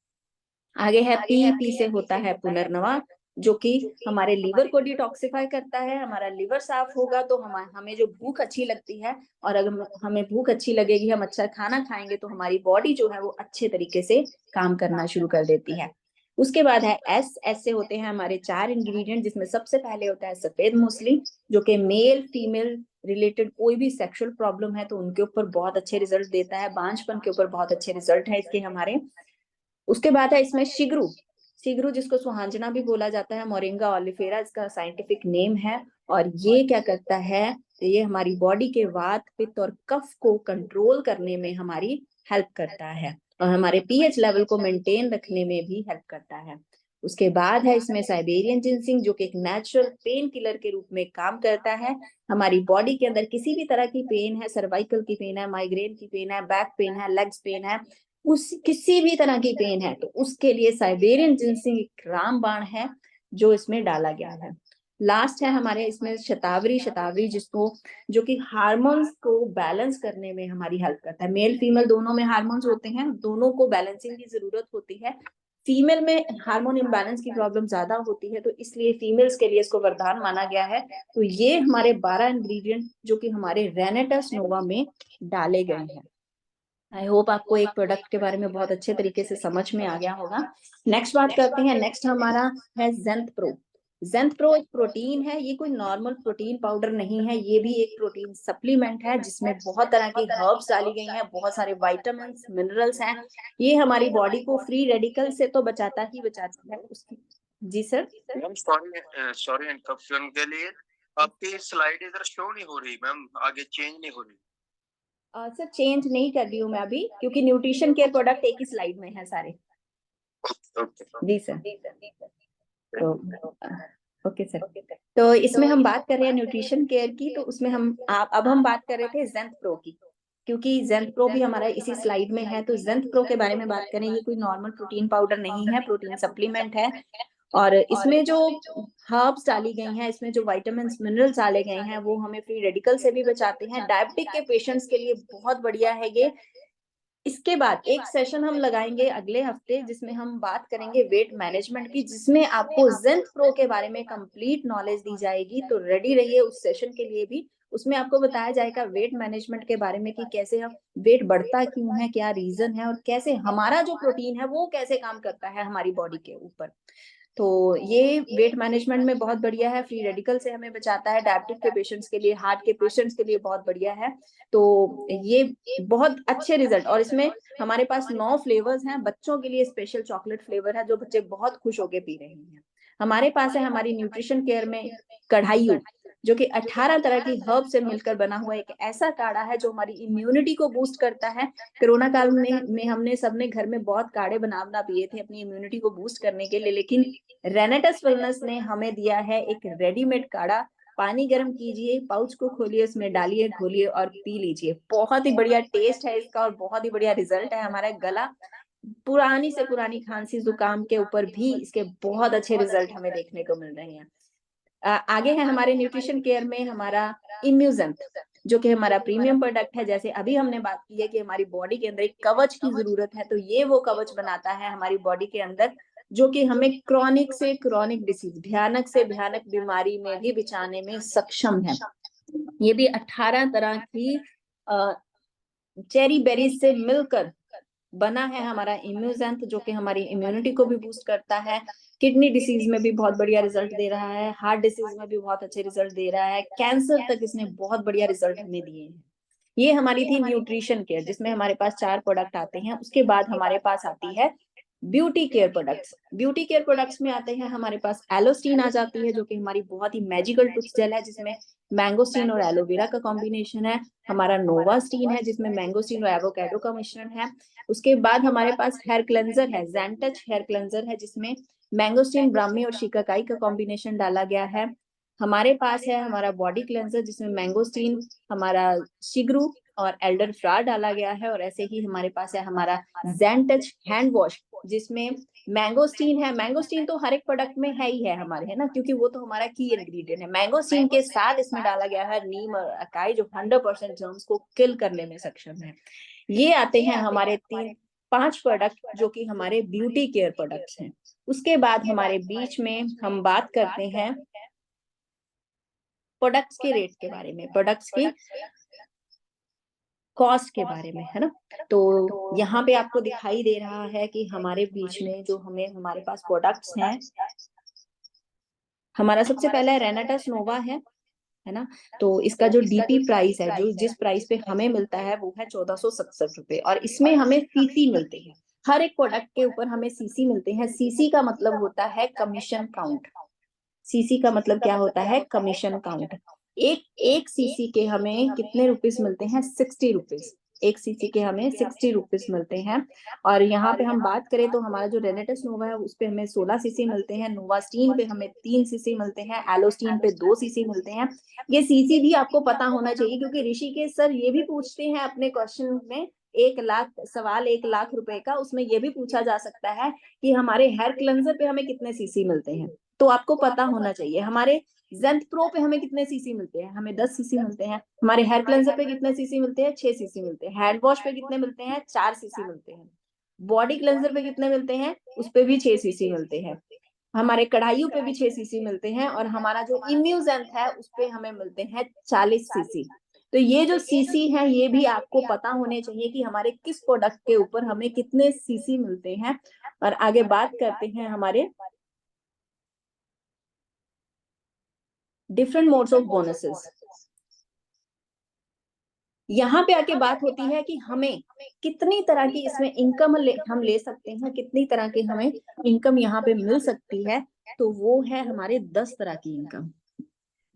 आगे है पी से होता है पुनर्नवा, जो कि हमारे लीवर को डिटॉक्सिफाई करता है। हमारा लीवर साफ होगा तो हमें जो भूख अच्छी लगती है, और अगर हमें भूख अच्छी लगेगी, हम अच्छा खाना खाएंगे, तो हमारी बॉडी जो है वो अच्छे तरीके से काम करना शुरू कर देती है। उसके बाद है एस से होते हैं हमारे 4 इंग्रेडिएंट, जिसमें सबसे पहले होता है सफेद मूसली, जो कि मेल फीमेल रिलेटेड कोई भी सेक्सुअल प्रॉब्लम है तो उनके ऊपर बहुत अच्छे रिजल्ट देता है। बांझपन के ऊपर बहुत अच्छे रिजल्ट है इसके हमारे। उसके बाद है इसमें शिगरू। शिगरू जिसको सुहांजना भी बोला जाता है, मोरिंगा ओलिफेरा इसका साइंटिफिक नेम है। और ये क्या करता है, ये हमारी बॉडी के वात पित्त और कफ को कंट्रोल करने में हमारी हेल्प करता है, और हमारे पीएच लेवल को मेंटेन रखने में भी हेल्प करता है। उसके बाद है इसमें साइबेरियन जिनसिंग, जो कि एक नेचुरल पेन किलर के रूप में काम करता है। हमारी बॉडी के अंदर किसी भी तरह की पेन है, सर्वाइकल की पेन है, माइग्रेन की पेन है, बैक पेन है, लेग्स पेन है, उस किसी भी तरह की पेन है तो उसके लिए साइबेरियन जिनसिंग एक रामबाण है जो इसमें डाला गया है। लास्ट है हमारे इसमें शतावरी। शतावरी जिसको, जो कि हार्मोन्स को बैलेंस करने में हमारी हेल्प करता है। मेल फीमेल दोनों में हार्मोन्स होते हैं, दोनों को बैलेंसिंग की जरूरत होती है। फीमेल में हार्मोन इम्बैलेंस की प्रॉब्लम ज्यादा होती है, तो इसलिए फीमेल्स के लिए इसको वरदान माना गया है। तो ये हमारे 12 इंग्रेडिएंट जो कि हमारे रेनेटस नोवा में डाले गए हैं। आई होप आपको एक प्रोडक्ट के बारे में बहुत अच्छे तरीके से समझ में आ गया होगा। नेक्स्ट बात करते हैं। नेक्स्ट हमारा है जेंथ प्रो। ज़ेंथ प्रो एक प्रोटीन है, ये कोई नॉर्मल प्रोटीन पाउडर नहीं है, ये भी एक प्रोटीन सप्लीमेंट है जिसमें बहुत तरह की हर्ब्स डाली गई हैं, बहुत सारे विटामिन्स, मिनरल्स हैं। ये हमारी बॉडी को फ्री रेडिकल से तो बचाता ही बचाता है उसकी। जी sir. Ma'am sorry sorry interruption के लिए। आपकी स्लाइड इधर शो नहीं हो रही मैम, आगे चेंज नहीं हो रही। सर चेंज नहीं कर रही हूँ मैं अभी, क्योंकि न्यूट्रिशन केयर प्रोडक्ट एक ही स्लाइड में है सारे। Okay okay. जी सर। तो ओके सर। तो इसमें हम बात कर रहे हैं न्यूट्रिशन केयर की, तो उसमें अब हम बात कर रहे थे ज़ेंथ प्रो की, क्योंकि ज़ेंथ प्रो भी हमारा इसी स्लाइड में है। तो ज़ेंथ प्रो के बारे में बात करें, ये कोई नॉर्मल प्रोटीन पाउडर नहीं है, प्रोटीन सप्लीमेंट है। और इसमें जो हर्ब्स डाली गई हैं, इसमें जो विटामिन्स, मिनरल्स डाले गए हैं, वो हमें फ्री रेडिकल से भी बचाते हैं। डायबिटिक के पेशेंट्स के लिए बहुत बढ़िया है ये। इसके बाद एक सेशन हम लगाएँगे अगले हफ्ते, जिसमें हम बात करेंगे वेट मैनेजमेंट की, जिसमें आपको ज़ेंथ प्रो के बारे में कंप्लीट नॉलेज दी जाएगी। तो रेडी रहिए उस सेशन के लिए भी। उसमें आपको बताया जाएगा वेट मैनेजमेंट के बारे में कि कैसे हम वेट बढ़ता क्यों है, क्या रीज़न है, और कैसे हमारा जो प्रोटीन है वो कैसे काम करता है हमारी बॉडी के ऊपर। तो ये वेट मैनेजमेंट में बहुत बढ़िया है, फ्री रेडिकल से हमें बचाता है, डायबिटिक के पेशेंट्स के लिए, हार्ट के पेशेंट्स के लिए बहुत बढ़िया है। तो ये बहुत अच्छे रिजल्ट, और इसमें हमारे पास 9 फ्लेवर्स हैं। बच्चों के लिए स्पेशल चॉकलेट फ्लेवर है, जो बच्चे बहुत खुश होके पी रहे हैं। हमारे पास है हमारी न्यूट्रिशन केयर में कढ़ाइयो, जो कि 18 तरह की हर्ब से मिलकर बना हुआ एक ऐसा काढ़ा है जो हमारी इम्यूनिटी को बूस्ट करता है। कोरोना काल में हमने सबने घर में बहुत काढ़े बना-बना पिए थे अपनी इम्यूनिटी को बूस्ट करने के लिए, लेकिन रेनेटस वेलनेस ने हमें दिया है एक रेडीमेड काढ़ा। पानी गर्म कीजिए, पाउच को खोलिए, उसमें डालिए, घोलिए और पी लीजिए। बहुत ही बढ़िया टेस्ट है इसका और बहुत ही बढ़िया रिजल्ट है। हमारा गला, पुरानी से पुरानी खांसी जुकाम के ऊपर भी इसके बहुत अच्छे रिजल्ट हमें देखने को मिल रहे हैं। आगे है हमारे न्यूट्रिशन केयर में हमारा इम्यूजेंट, जो कि हमारा प्रीमियम प्रोडक्ट है। जैसे अभी हमने बात की है कि हमारी बॉडी के अंदर एक कवच की जरूरत है, तो ये वो कवच बनाता है हमारी बॉडी के अंदर, जो कि हमें क्रॉनिक से क्रॉनिक डिसीज, भयानक से भयानक बीमारी में भी बचाने में सक्षम है। ये भी 18 तरह की चेरी बेरीज से मिलकर बना है हमारा इम्यूजेंट, जो कि हमारी इम्यूनिटी को भी बूस्ट करता है। किडनी डिसीज में भी बहुत बढ़िया रिजल्ट दे रहा है, हार्ट डिसीज में भी बहुत अच्छे रिजल्ट दे रहा है, कैंसर तक इसने बहुत बढ़िया रिजल्ट हमें दिए हैं। ये हमारी थी न्यूट्रिशन केयर, जिसमें हमारे पास 4 प्रोडक्ट आते हैं। उसके बाद हमारे पास आती है beauty care products. Beauty care products में आते हैं हमारे पास एलोस्टीन आ जाती है, जो कि हमारी बहुत ही मैजिकल टूथ जेल है, जिसमें मैंगोस्टीन और एलोवेरा का कॉम्बिनेशन है। हमारा नोवास्टीन है, जिसमें मैंगोस्टीन और एवोकाडो का मिश्रण है। उसके बाद हमारे पास हेयर क्लेंजर है, ज़ेनटच हेयर क्लेंजर है, जिसमें मैंगोस्टीन, ब्राह्मी और शिकाकाई का कॉम्बिनेशन डाला गया है। हमारे पास है हमारा बॉडी क्लेंजर, जिसमें मैंगोस्टीन, हमारा शिगरू और एल्डर फ्लावर डाला गया है। और ऐसे ही हमारे पास है हमारा ज़ेनटच हैंड वॉश, जिसमें मैंगोस्टीन है। मैंगोस्टीन तो हर एक प्रोडक्ट में है ही है हमारे, है ना, क्योंकि वो तो हमारा की इंग्रेडिएंट है। मैंगोस्टीन के साथ इसमें डाला गया है नीम और अकाई, जो 100% जर्म्स को किल करने में सक्षम है। ये आते हैं हमारे 3-5 प्रोडक्ट, जो कि हमारे ब्यूटी केयर प्रोडक्ट्स हैं। उसके बाद हमारे बीच में हम बात करते हैं प्रोडक्ट्स के रेट के बारे में, प्रोडक्ट्स की कॉस्ट के बारे में, है ना। तो यहाँ पे आपको दिखाई दे रहा है कि हमारे बीच में जो हमारे पास प्रोडक्ट्स हैं, हमारा सबसे पहला है रेनाटस नोवा है ना। तो इसका जो डीपी प्राइस है, जो जिस प्राइस पे हमें मिलता है, वो है 1467 रुपए, और इसमें हमें सीसी मिलते हैं। हर एक प्रोडक्ट के ऊपर हमें सीसी मिलते हैं। सीसी का मतलब होता है कमीशन काउंट। सीसी का मतलब क्या होता है? Commission count. एक एक सीसी के हमें कितने रुपीस मिलते हैं? 60 रुपीज। एक सीसी के हमें 60 रुपीज मिलते हैं। और यहाँ पे हम बात करें तो हमारा जो रेनेटस नोवा है, उस पे हमें 16 सीसी मिलते हैं। नोवास्टीन पे हमें 3 सीसी मिलते हैं। एलोस्टीन पे 2 सीसी मिलते हैं। ये सीसी भी आपको पता होना चाहिए, क्योंकि ऋषिकेश सर ये भी पूछते हैं अपने क्वेश्चन में, 1 लाख सवाल, 1 लाख रुपए का, उसमें ये भी पूछा जा सकता है कि हमारे हेयर क्लेंजर पे हमें कितने सीसी मिलते हैं। तो आपको पता होना चाहिए हमारे ज़ेंथ प्रो पे हमें कितने सीसी मिलते हैं। हमें 10 सीसी मिलते हैं। हमारे हेयर क्लेंजर पे कितने सीसी मिलते हैं? 6 सीसी मिलते हैं। हैंड वॉश पे कितने मिलते हैं? 4 सीसी मिलते हैं। बॉडी क्लेंजर पे कितने मिलते हैं? उस पे भी 6 सीसी मिलते हैं। हमारे कढ़ाइयों पे भी 6 सीसी मिलते हैं। और हमारा जो इम्यूजेंट है, उस पे हमें मिलते हैं 40 सीसी। तो ये जो सीसी है, ये भी आपको पता होने चाहिए कि हमारे किस प्रोडक्ट के ऊपर हमें कितने सीसी मिलते हैं। और आगे बात करते हैं हमारे डिफरेंट मोड्स ऑफ बोनसेस। यहाँ पे आके बात होती है कि हमें कितनी तरह की इसमें इनकम हम ले सकते हैं, कितनी तरह की हमें इनकम यहाँ पे मिल सकती है। तो वो है हमारे 10 तरह की इनकम।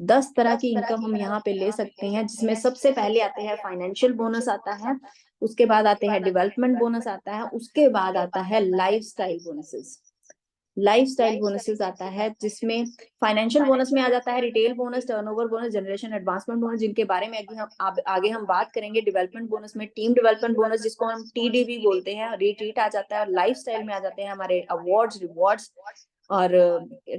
10 तरह की इनकम हम यहाँ पे ले सकते हैं, जिसमें सबसे पहले आते हैं फाइनेंशियल बोनस आता है, उसके बाद आते हैं डेवलपमेंट बोनस आता है, उसके बाद आता है लाइफस्टाइल बोनसेस। लाइफस्टाइल बोनसेस आता है जिसमें फाइनेंशियल बोनस में आ जाता है retail bonus, turnover bonus, generation advancement bonus, जिनके बारे में आगे हम बात करेंगे। डेवलपमेंट बोनस में टीम डेवलपमेंट बोनस, जिसको हम टीडीबी बोलते हैं, रिट्रीट आ जाता है। और लाइफस्टाइल में आ जाते हैं हमारे अवार्ड्स, रिवॉर्ड्स और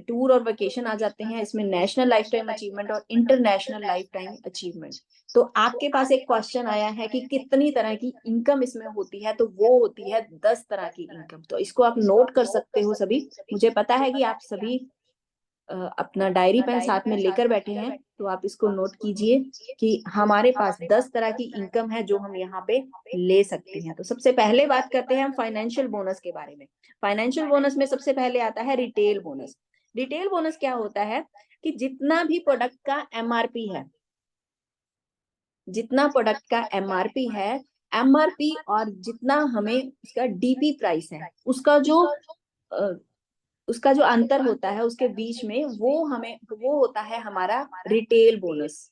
टूर और वेकेशन आ जाते हैं। इसमें नेशनल लाइफ टाइम अचीवमेंट और इंटरनेशनल लाइफ टाइम अचीवमेंट। तो आपके पास एक क्वेश्चन आया है कि कितनी तरह की इनकम इसमें होती है, तो वो होती है 10 तरह की इनकम। तो इसको आप नोट कर सकते हो सभी। मुझे पता है कि आप सभी अपना डायरी पेन साथ में लेकर बैठे हैं, तो आप इसको नोट कीजिए कि हमारे पास 10 तरह की इनकम है जो हम यहाँ पे ले सकते हैं। तो सबसे पहले बात करते हैं हम फाइनेंशियल बोनस के बारे में। फाइनेंशियल बोनस में सबसे पहले आता है रिटेल बोनस। रिटेल बोनस क्या होता है कि जितना भी प्रोडक्ट का एमआरपी है, जितना प्रोडक्ट का एमआरपी है, एमआरपी और जितना हमें उसका डीपी प्राइस है, उसका जो अंतर होता है उसके बीच में, वो होता है हमारा रिटेल बोनस।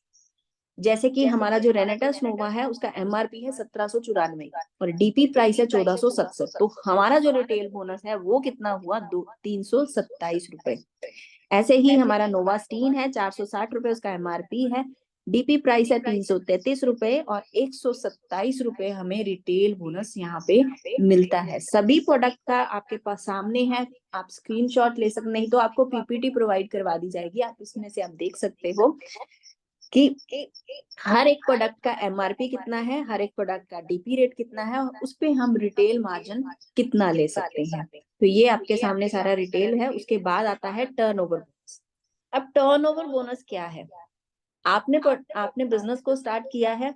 जैसे कि हमारा जो रेनेटा स्नोवा है उसका एमआरपी है 1794 और डीपी प्राइस है 1467। तो हमारा जो रिटेल बोनस है वो कितना हुआ, 327 रुपए। ऐसे ही हमारा नोवा स्टीन है 460 रुपए उसका एमआरपी है, डीपी प्राइस है 333 रुपए और 127 रुपए हमें रिटेल बोनस यहाँ पे मिलता है। सभी प्रोडक्ट का आपके पास सामने है, आप स्क्रीनशॉट ले सकते, नहीं तो आपको पीपीटी प्रोवाइड करवा दी जाएगी, आप इसमें से आप देख सकते हो कि हर एक प्रोडक्ट का एमआरपी कितना है, हर एक प्रोडक्ट का डीपी रेट कितना है और उस पे हम रिटेल मार्जिन कितना ले सकते हैं। तो ये आपके सामने सारा रिटेल है। उसके बाद आता है टर्नओवर बोनस। अब टर्नओवर बोनस क्या है? आपने बिजनेस को स्टार्ट किया है,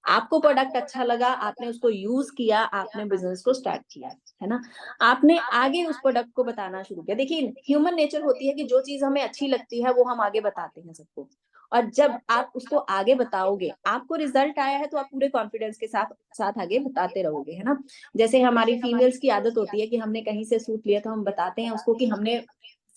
आपको प्रोडक्ट अच्छा लगा, आपने उसको यूज किया, आपने बिजनेस को स्टार्ट किया, है ना। आपने आगे उस प्रोडक्ट को बताना शुरू किया। देखिए, ह्यूमन नेचर होती है कि जो चीज हमें अच्छी लगती है वो हम आगे बताते हैं सबको। और जब आप उसको आगे बताओगे, आपको रिजल्ट आया है, तो आप पूरे कॉन्फिडेंस के साथ साथ आगे बताते रहोगे, है ना। जैसे हमारी फीमेल्स की आदत होती है कि हमने कहीं से सूट लिया तो हम बताते हैं उसको कि हमने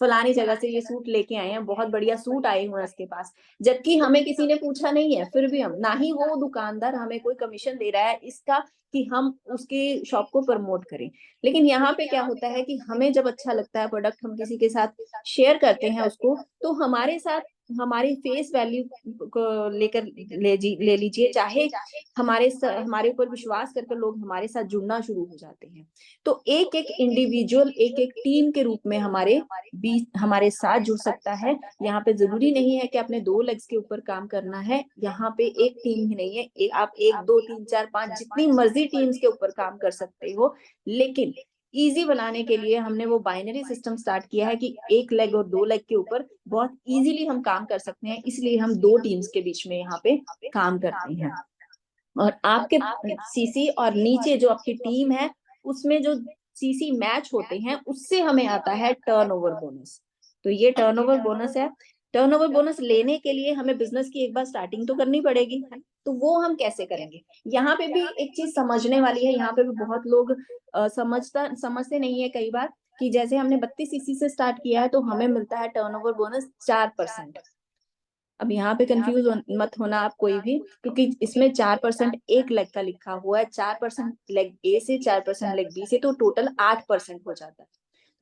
फलानी जगह से ये सूट लेके आए हैं, बहुत बढ़िया सूट आए हुए हैं उसके पास, जबकि हमें किसी ने पूछा नहीं है। फिर भी हम, ना ही वो दुकानदार हमें कोई कमीशन दे रहा है इसका कि हम उसके शॉप को प्रमोट करें। लेकिन यहाँ पे क्या होता है कि हमें जब अच्छा लगता है प्रोडक्ट, हम किसी के साथ शेयर करते हैं उसको, तो हमारे साथ हमारी फेस वैल्यू को लेकर ले लीजिए, चाहे हमारे ऊपर विश्वास करके लोग हमारे साथ जुड़ना शुरू हो जाते हैं। तो एक एक इंडिविजुअल, एक एक टीम के रूप में हमारे साथ जुड़ सकता है। यहाँ पे जरूरी नहीं है कि आपने 2 लेग्स के ऊपर काम करना है। यहाँ पे एक टीम ही नहीं है, आप 1 2 3 4 5 जितनी मर्जी टीम्स के ऊपर काम कर सकते हो। लेकिन इजी बनाने के लिए हमने वो बाइनरी सिस्टम स्टार्ट किया है कि 1 लेग और 2 लेग के ऊपर बहुत इजीली हम काम कर सकते हैं, इसलिए हम 2 टीम्स के बीच में यहाँ पे काम करते हैं। और आपके सीसी और नीचे जो आपकी टीम है, उसमें जो सीसी मैच होते हैं, उससे हमें आता है टर्नओवर बोनस। तो ये टर्नओवर बोनस है। टर्नओवर बोनस लेने के लिए हमें बिजनेस की एक बार स्टार्टिंग तो करनी पड़ेगी, तो वो हम कैसे करेंगे? यहाँ पे भी एक चीज समझने वाली है। यहाँ पे भी बहुत लोग समझते नहीं है कई बार, कि जैसे हमने 32 सीसी से स्टार्ट किया है तो हमें मिलता है टर्नओवर बोनस 4%। अब यहाँ पे कंफ्यूज मत होना आप कोई भी, क्योंकि इसमें 4% एक लेग का लिखा हुआ है, 4% लेग ए से, 4% लेग बी से, तो टोटल 8% हो जाता है।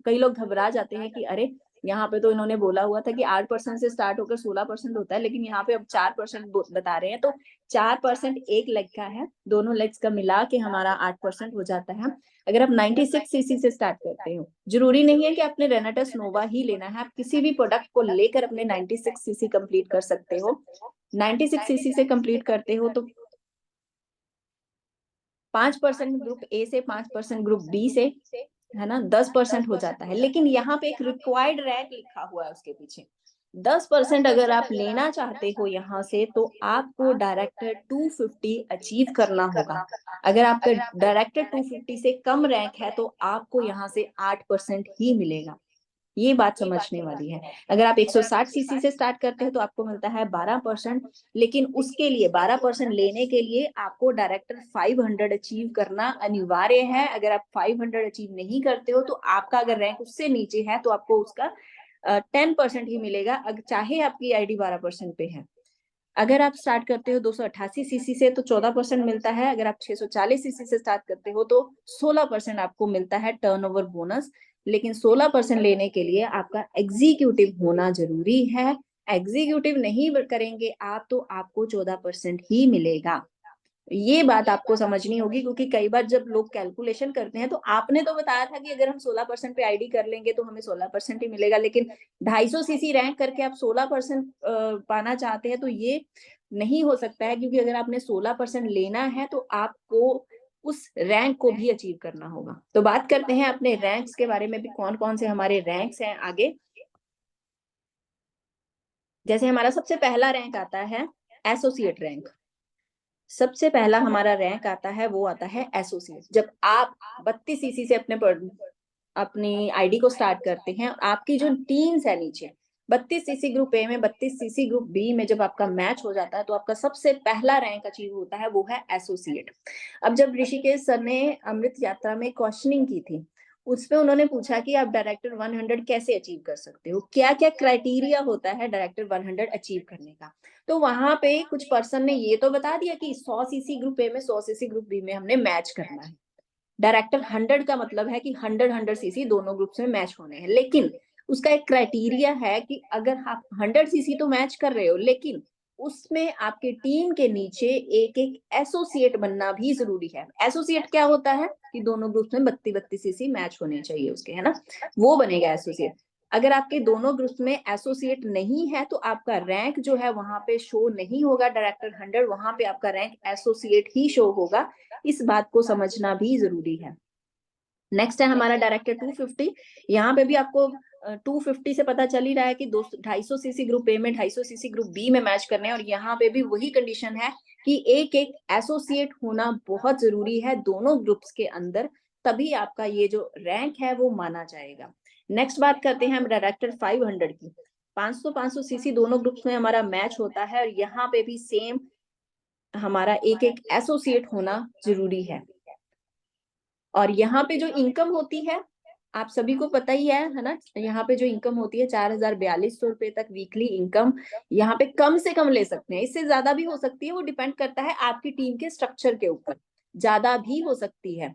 कई लोग घबरा जाते हैं कि अरे, यहाँ पे तो इन्होंने बोला हुआ था कि 8% से स्टार्ट होकर 16% होता है, लेकिन यहाँ पे अब 4% बता रहे हैं। तो 4% एक लेग का है, दोनों लेग्स का मिला के हमारा 8% हो जाता है। अगर आप 96 सीसी से स्टार्ट करते हो, जरूरी नहीं है कि आपने रेनेटस नोवा ही लेना है, आप किसी भी प्रोडक्ट को लेकर अपने 96 सीसी कंप्लीट कर सकते हो। 96 सीसी से कंप्लीट करते हो तो 5% ग्रुप ए से, 5% ग्रुप बी से, है ना, 10% हो जाता है। लेकिन यहाँ पे एक रिक्वायर्ड रैंक लिखा हुआ है उसके पीछे। 10% अगर आप लेना चाहते हो यहाँ से, तो आपको डायरेक्टर 250 अचीव करना होगा। अगर आपका डायरेक्टर 250 से कम रैंक है तो आपको यहाँ से 8% ही मिलेगा। ये बात समझने वाली है। अगर आप 160 सीसी से स्टार्ट करते हैं तो आपको मिलता है 12%, लेकिन उसके लिए 12% लेने के लिए आपको डायरेक्टर 500 अचीव करना अनिवार्य है। अगर आप 500 अचीव नहीं करते हो तो आपका अगर रैंक उससे नीचे है तो आपको उसका 10% ही मिलेगा, चाहे आपकी आईडी 12% पे है। अगर आप स्टार्ट करते हो 288 सीसी से तो 14% मिलता है। अगर आप 640 सीसी से स्टार्ट करते हो तो 16% आपको मिलता है टर्नओवर बोनस। लेकिन 16% लेने के लिए आपका एग्जीक्यूटिव होना जरूरी है। एग्जीक्यूटिव नहीं करेंगे आप तो आपको 14% ही मिलेगा। ये बात आपको समझनी होगी, क्योंकि कई बार जब लोग कैलकुलेशन करते हैं तो आपने तो बताया था कि अगर हम 16% पे आईडी कर लेंगे तो हमें 16% ही मिलेगा, लेकिन 250 सीसी रैंक करके आप 16% पाना चाहते हैं तो ये नहीं हो सकता है, क्योंकि अगर आपने 16% लेना है तो आपको उस रैंक को भी अचीव करना होगा। तो बात करते हैं अपने रैंक्स के बारे में भी, कौन कौन से हमारे रैंक्स हैं आगे। जैसे हमारा सबसे पहला रैंक आता है एसोसिएट रैंक। सबसे पहला हमारा रैंक आता है, वो आता है एसोसिएट। जब आप 32 सीसी से अपनी आईडी को स्टार्ट करते हैं, आपकी जो टीम्स है नीचे 32 सीसी ग्रुप ए में, 32 सीसी ग्रुप बी में जब आपका मैच हो जाता है तो आपका सबसे पहला रैंक अचीव होता है, वो है एसोसिएट। अब जब ऋषिकेश सर ने अमृत यात्रा में क्वेश्चनिंग की थी, उसमें उन्होंने पूछा कि आप डायरेक्टर 100 कैसे अचीव कर सकते हो, क्या क्या क्राइटेरिया होता है डायरेक्टर 100 अचीव करने का। तो वहां पे कुछ पर्सन ने ये तो बता दिया कि 100 सीसी ग्रुप ए में 100 सीसी ग्रुप बी में हमने मैच करना है। डायरेक्टर 100 का मतलब है कि 100 सीसी दोनों ग्रुप्स में मैच होने हैं, लेकिन उसका एक क्राइटेरिया है कि अगर आप 100 सीसी तो मैच कर रहे हो, लेकिन उसमें आपके टीम के नीचे एक एक एसोसिएट बनना भी जरूरी है। एसोसिएट क्या होता है कि दोनों ग्रुप्स में 32 सीसी मैच होने चाहिए उसके, है ना, वो बनेगा एसोसिएट। अगर आपके दोनों ग्रुप्स में एसोसिएट नहीं है तो आपका रैंक जो है वहां पे शो नहीं होगा डायरेक्टर 100, वहां पे आपका रैंक एसोसिएट ही शो होगा। इस बात को समझना भी जरूरी है। नेक्स्ट है हमारा डायरेक्टर 250। यहाँ पे भी आपको 250 से पता चल ही रहा है कि 250 सीसी ग्रुप ए में 250 सीसी ग्रुप बी में मैच करने हैं, और यहाँ पे भी वही कंडीशन है कि एक एक एसोसिएट होना बहुत जरूरी है दोनों ग्रुप्स के अंदर, तभी आपका ये जो रैंक है वो माना जाएगा। नेक्स्ट बात करते हैं हम डायरेक्टर 500 की। 500 सीसी दोनों ग्रुप्स में हमारा मैच होता है, और यहाँ पे भी सेम हमारा एक एक एसोसिएट होना जरूरी है। और यहाँ पे जो इनकम होती है आप सभी को पता ही है ना, यहाँ पे जो इनकम होती है 4,042 रुपए तक वीकली इनकम यहाँ पे कम से कम ले सकते हैं। इससे ज्यादा भी हो सकती है, वो डिपेंड करता है आपकी टीम के स्ट्रक्चर के ऊपर, ज्यादा भी हो सकती है।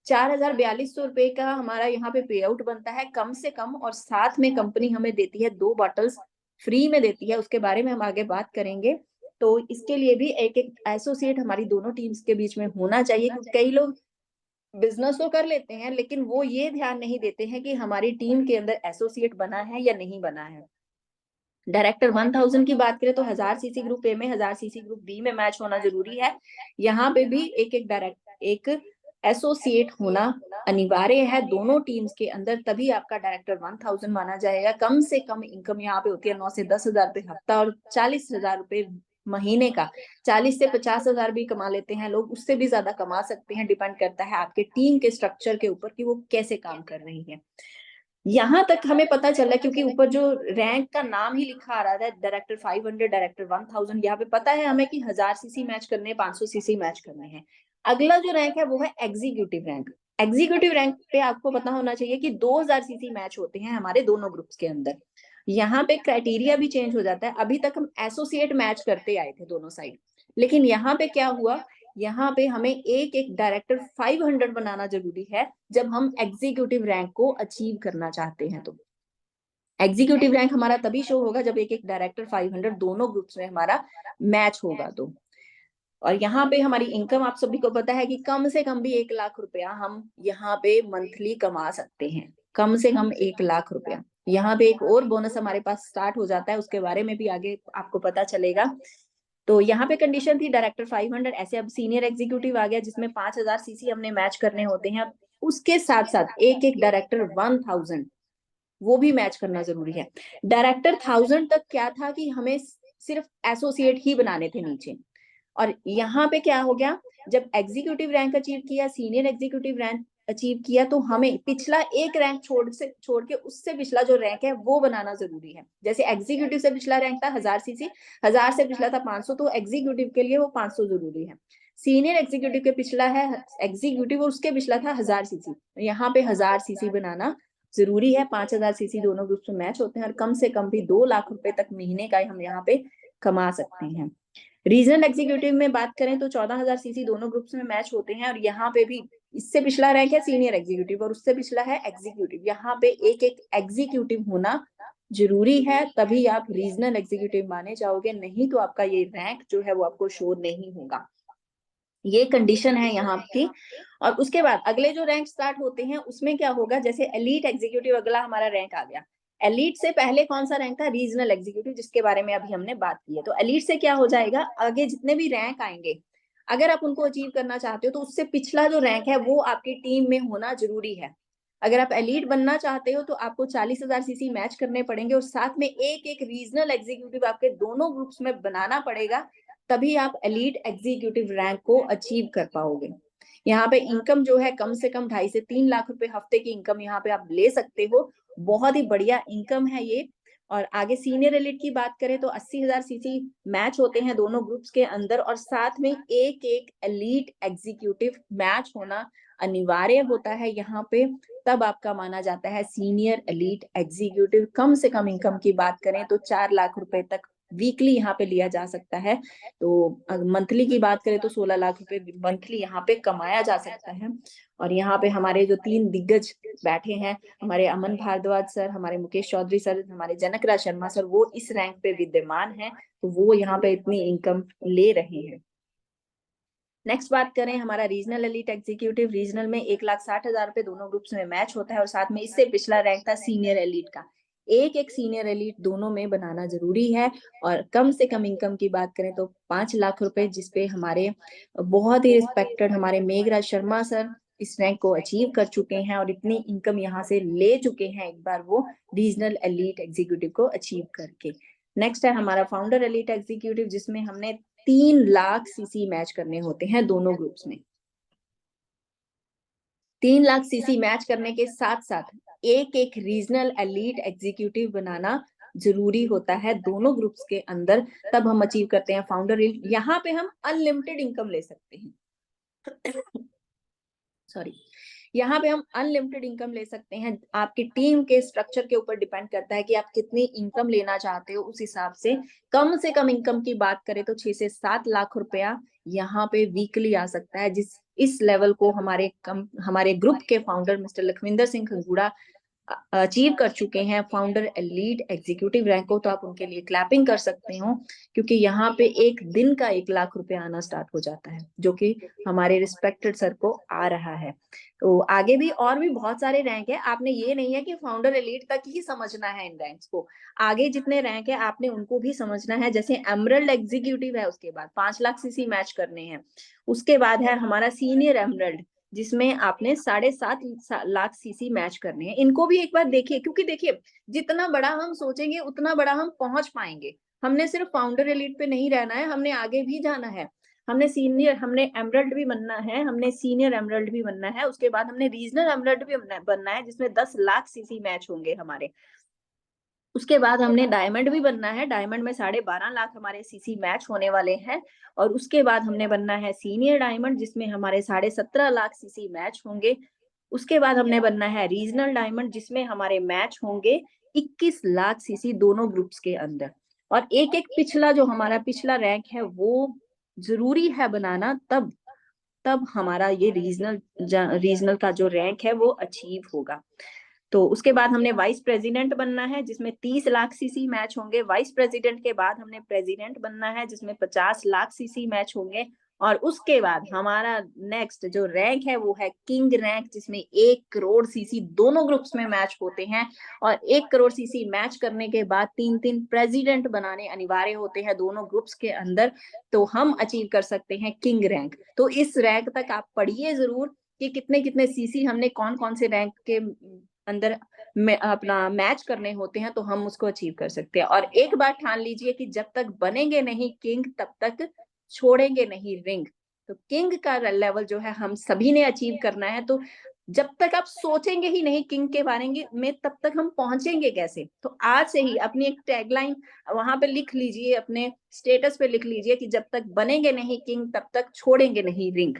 4,042 रुपए का हमारा यहाँ पे पे आउट बनता है कम से कम, और साथ में कंपनी हमें देती है 2 बॉटल्स फ्री में देती है, उसके बारे में हम आगे बात करेंगे। तो इसके लिए भी एक एक एसोसिएट हमारी दोनों टीम्स के बीच में होना चाहिए, क्योंकि कई लोग बिजनेस तो कर लेते हैं लेकिन वो ये ध्यान नहीं देते हैं कि हमारी टीम के अंदर एसोसिएट बना है या नहीं बना है। डायरेक्टर 1000 की बात करें तो 1000 सीसी ग्रुप ए में 1000 सीसी ग्रुप बी में मैच होना जरूरी है। यहाँ पे भी एक एसोसिएट होना अनिवार्य है दोनों टीम्स के अंदर, तभी आपका डायरेक्टर 1000 माना जाएगा। कम से कम इनकम यहाँ पे होती है 9 से 10,000 रुपए हफ्ता और 40,000 रुपए महीने का। 40 से 50,000 भी कमा लेते हैं लोग, उससे भी ज्यादा कमा सकते हैं, डिपेंड करता है आपके टीम के स्ट्रक्चर के ऊपर कि वो कैसे काम कर रही है। यहाँ तक हमें पता चला, क्योंकि ऊपर जो रैंक का नाम ही लिखा आ रहा है डायरेक्टर 500 डायरेक्टर 1000, यहाँ पे पता है हमें कि 1000 सीसी मैच करने हैं, 500 सीसी मैच करने हैं। अगला जो रैंक है वो है एग्जीक्यूटिव रैंक। एग्जीक्यूटिव रैंक पे आपको पता होना चाहिए कि 2000 सीसी मैच होते हैं हमारे दोनों ग्रुप्स के अंदर। यहाँ पे क्राइटेरिया भी चेंज हो जाता है। अभी तक हम एसोसिएट मैच करते आए थे दोनों साइड, लेकिन यहाँ पे क्या हुआ, यहाँ पे हमें एक एक डायरेक्टर 500 बनाना जरूरी है जब हम एग्जीक्यूटिव रैंक को अचीव करना चाहते हैं। तो एग्जीक्यूटिव रैंक हमारा तभी शो होगा जब एक एक डायरेक्टर 500 दोनों ग्रुप्स में हमारा मैच होगा। तो और यहाँ पे हमारी इनकम आप सभी को पता है कि कम से कम भी 1 लाख रुपया हम यहाँ पे मंथली कमा सकते हैं, कम से कम 1 लाख रुपया। यहाँ पे एक और बोनस हमारे पास स्टार्ट हो जाता है, उसके बारे में भी आगे आपको पता चलेगा। तो यहाँ पे कंडीशन थी डायरेक्टर 500, ऐसे अब सीनियर एग्जीक्यूटिव आ गया जिसमें 5000 सीसी हमने मैच करने होते हैं। उसके साथ साथ एक एक डायरेक्टर 1000 वो भी मैच करना जरूरी है। डायरेक्टर 1000 तक क्या था कि हमें सिर्फ एसोसिएट ही बनाने थे नीचे, और यहाँ पे क्या हो गया, जब एग्जीक्यूटिव रैंक अचीव किया, सीनियर एग्जीक्यूटिव रैंक अचीव किया तो हमें पिछला एक रैंक छोड़ के उससे पिछला जो रैंक है वो बनाना जरूरी है। जैसे एग्जीक्यूटिव से पिछला रैंक था 1000 सीसी, 1000 से पिछला था 500, तो एग्जीक्यूटिव के लिए वो 500 जरूरी है। सीनियर एग्जीक्यूटिव के पिछला है एग्जीक्यूटिव और उसके पिछला था 1000 सीसी, यहाँ पे 1000 सीसी बनाना जरूरी है। 5000 सीसी दोनों ग्रुप में मैच होते हैं और कम से कम भी 2 लाख रुपए तक महीने का हम यहाँ पे कमा सकते हैं। रीजनल एग्जीक्यूटिव में बात करें तो 14,000 सीसी दोनों ग्रुप्स में मैच होते हैं और यहाँ पे भी इससे पिछला रैंक है सीनियर एग्जीक्यूटिव और उससे पिछला है एग्जीक्यूटिव। यहाँ पे एक एक एग्जीक्यूटिव होना जरूरी है, तभी आप रीजनल एग्जीक्यूटिव माने जाओगे, नहीं तो आपका ये रैंक जो है वो आपको शो नहीं होगा। ये कंडीशन है यहाँ की। और उसके बाद अगले जो रैंक स्टार्ट होते हैं उसमें क्या होगा, जैसे एलीट एग्जीक्यूटिव अगला हमारा रैंक आ गया। एलीट से पहले कौन सा रैंक था, रीजनल एग्जीक्यूटिव, जिसके बारे में अभी हमने बात की है। तो एलीट से क्या हो जाएगा, आगे जितने भी रैंक आएंगे अगर आप उनको अचीव करना चाहते हो तो उससे पिछला जो रैंक है वो आपकी टीम में होना जरूरी है। अगर आप एलीट बनना चाहते हो तो आपको 40,000 सीसी मैच करने पड़ेंगे और साथ में एक एक रीजनल एग्जीक्यूटिव आपके दोनों ग्रुप्स में बनाना पड़ेगा, तभी आप एलीट एग्जीक्यूटिव रैंक को अचीव कर पाओगे। यहाँ पे इनकम जो है कम से कम 2.5 से 3 लाख रुपए हफ्ते की इनकम यहाँ पे आप ले सकते हो, बहुत ही बढ़िया इनकम है ये। और आगे सीनियर एलीट की बात करें तो 80,000 सीसी मैच होते हैं दोनों ग्रुप्स के अंदर और साथ में एक एक एलीट एग्जीक्यूटिव मैच होना अनिवार्य होता है यहाँ पे, तब आपका माना जाता है सीनियर एलीट एग्जीक्यूटिव। कम से कम इनकम की बात करें तो 4 लाख रुपए तक वीकली यहाँ पे लिया जा सकता है। तो मंथली की बात करें तो 16 लाख रुपए मंथली यहाँ पे कमाया जा सकता है। और यहाँ पे हमारे जो 3 दिग्गज बैठे हैं, हमारे अमन भारद्वाज सर, हमारे मुकेश चौधरी सर, हमारे जनकराज शर्मा सर, वो इस रैंक पे विद्यमान है, तो वो यहाँ पे इतनी इनकम ले रहे हैं। नेक्स्ट बात करें हमारा रीजनल एलीट एग्जीक्यूटिव। रीजनल में 1,60,000 रुपए दोनों ग्रुप्स में मैच होता है और साथ में इससे पिछला रैंक था सीनियर एलीट का। एक एक सीनियर एलीट दोनों में बनाना जरूरी है। और कम से कम इनकम की बात करें तो 5 लाख रुपए, जिसपे हमारे बहुत ही रिस्पेक्टेड हमारे मेघराज शर्मा सर इस रैंक को अचीव कर चुके हैं और इतनी इनकम यहाँ से ले चुके हैं एक बार वो रीजनल एलीट एग्जीक्यूटिव को अचीव करके। नेक्स्ट है हमारा फाउंडर एलीट एग्जीक्यूटिव, जिसमें हमने 3 लाख सीसी मैच करने होते हैं दोनों ग्रुप्स में। 3 लाख सीसी मैच करने के साथ साथ एक एक रीजनल एलीट एग्जीक्यूटिव बनाना जरूरी होता है दोनों ग्रुप्स के अंदर, तब हम अचीव करते हैं फाउंडर एलीट। यहाँ पे हम अनलिमिटेड इनकम ले सकते हैं सॉरी, यहाँ पे हम अनलिमिटेड इनकम ले सकते हैं। आपकी टीम के स्ट्रक्चर के ऊपर डिपेंड करता है कि आप कितनी इनकम लेना चाहते हो, उस हिसाब से कम इनकम की बात करें तो 6 से 7 लाख रुपया यहाँ पे वीकली आ सकता है। जिस इस लेवल को हमारे ग्रुप के founder mister Lakhwinder Singh Khangura achieve कर चुके हैं, फाउंडर एलीट एग्जीक्यूटिव रैंक को, तो आप उनके लिए क्लैपिंग कर सकते हो, क्योंकि यहाँ पे एक दिन का 1 लाख रुपया आना स्टार्ट हो जाता है, जो कि हमारे रिस्पेक्टेड सर को आ रहा है। तो आगे भी और भी बहुत सारे रैंक है, आपने ये नहीं है कि फाउंडर एलीट तक ही समझना है इन रैंक्स को, आगे जितने रैंक है आपने उनको भी समझना है। जैसे एमरल्ड एग्जीक्यूटिव है, उसके बाद 5 लाख सीसी मैच करने हैं। उसके बाद है हमारा सीनियर एमरल्ड, जिसमें आपने 7.5 लाख सीसी मैच करने हैं। इनको भी एक बार देखिए, क्योंकि देखिए जितना बड़ा हम सोचेंगे उतना बड़ा हम पहुंच पाएंगे। हमने सिर्फ फाउंडर एलीट पे नहीं रहना है, हमने आगे भी जाना है। हमने एमरल्ड भी बनना है, हमने सीनियर एमरल्ड भी बनना है, उसके बाद हमने रीजनल एमरल्ड भी बनना है, जिसमें 10 लाख सीसी मैच होंगे हमारे। उसके बाद हमने डायमंड भी बनना है, डायमंड में 12.5 लाख हमारे सीसी मैच होने वाले हैं। और उसके बाद हमने बनना है सीनियर डायमंड, जिसमें हमारे 17.5 लाख सीसी मैच होंगे। उसके बाद हमने बनना है रीजनल डायमंड, जिसमें हमारे मैच होंगे 21 लाख सीसी दोनों ग्रुप्स के अंदर। और एक एक पिछला जो हमारा पिछला रैंक है वो जरूरी है बनाना, तब हमारा ये रीजनल का जो रैंक है वो अचीव होगा। तो उसके बाद हमने वाइस प्रेसिडेंट बनना है, जिसमें 30 लाख सीसी मैच होंगे। वाइस प्रेसिडेंट के बाद हमने प्रेसिडेंट बनना है, जिसमें 50 लाख सीसी मैच होंगे। और उसके बाद हमारा नेक्स्ट जो रैंक है वो है किंग रैंक, जिसमें 1 करोड़ सीसी दोनों ग्रुप्स में मैच होते हैं। और 1 करोड़ सीसी मैच करने के बाद 3 प्रेसिडेंट बनाने अनिवार्य होते हैं दोनों ग्रुप्स के अंदर, तो हम अचीव कर सकते हैं किंग रैंक। तो इस रैंक तक आप पढ़िए जरूर कि कितने कितने सीसी हमने कौन कौन से रैंक के अंदर में अपना मैच करने होते हैं, तो हम उसको अचीव कर सकते हैं। और एक बात ठान लीजिए कि जब तक बनेंगे नहीं किंग तब तक छोड़ेंगे नहीं रिंग। तो किंग का लेवल जो है हम सभी ने अचीव करना है। तो जब तक आप सोचेंगे ही नहीं किंग के बारे में, तब तक हम पहुंचेंगे कैसे? तो आज से ही अपनी एक टैगलाइन वहां पे लिख लीजिए, अपने स्टेटस पे लिख लीजिए कि जब तक बनेंगे नहीं किंग, तब तक छोड़ेंगे नहीं रिंग।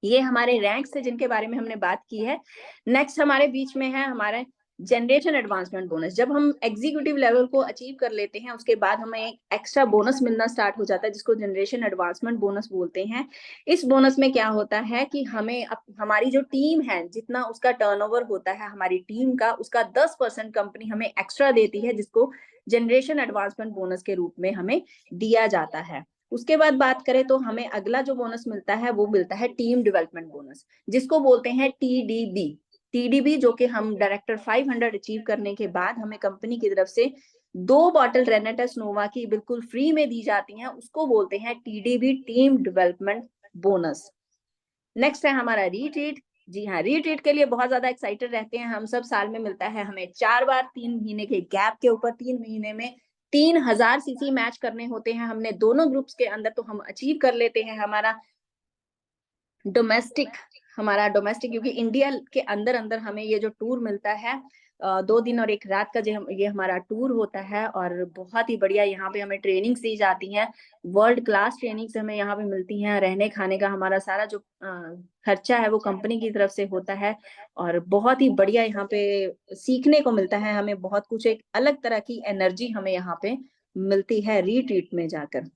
ये हमारे रैंक्स है जिनके बारे में हमने बात की है। नेक्स्ट हमारे बीच में है हमारे जनरेशन एडवांसमेंट बोनस। जब हम एग्जीक्यूटिव लेवल को अचीव कर लेते हैं, उसके बाद हमें एक एक्स्ट्रा बोनस मिलना स्टार्ट हो जाता है, जिसको जनरेशन एडवांसमेंट बोनस बोलते हैं। इस बोनस में क्या होता है कि हमें हमारी जो टीम है, जितना उसका टर्नओवर होता है हमारी टीम का, उसका 10% कंपनी हमें एक्स्ट्रा देती है, जिसको जनरेशन एडवांसमेंट बोनस के रूप में हमें दिया जाता है। उसके बाद बात करें तो हमें अगला जो बोनस मिलता है वो मिलता है टीम डेवलपमेंट बोनस, जिसको बोलते हैं टीडीबी। टीडीबी जो कि हम डायरेक्टर 500 अचीव करने के बाद हमें कंपनी की तरफ से 2 बॉटल रेनेटस नोवा की बिल्कुल फ्री में दी जाती हैं, उसको बोलते हैं TDB, team development bonus. Next है हमारा रीट्रीट। जी हाँ, रीट्रीट के लिए बहुत ज्यादा एक्साइटेड रहते हैं हम सब। साल में मिलता है हमें 4 बार, 3 महीने के गैप के ऊपर। 3 महीने में 3000 सीसी मैच करने होते हैं हमने दोनों ग्रुप्स के अंदर, तो हम अचीव कर लेते हैं डोमेस्टिक हमारा डोमेस्टिक, क्योंकि इंडिया के अंदर अंदर हमें ये जो टूर मिलता है 2 दिन और 1 रात का जो ये हमारा टूर होता है, और बहुत ही बढ़िया यहाँ पे हमें ट्रेनिंग्स दी जाती हैं। वर्ल्ड क्लास ट्रेनिंग्स हमें यहाँ पे मिलती हैं। रहने खाने का हमारा सारा जो खर्चा है वो कंपनी की तरफ से होता है, और बहुत ही बढ़िया यहाँ पे सीखने को मिलता है हमें बहुत कुछ। एक अलग तरह की एनर्जी हमें यहाँ पे मिलती है रीट्रीट में जाकर।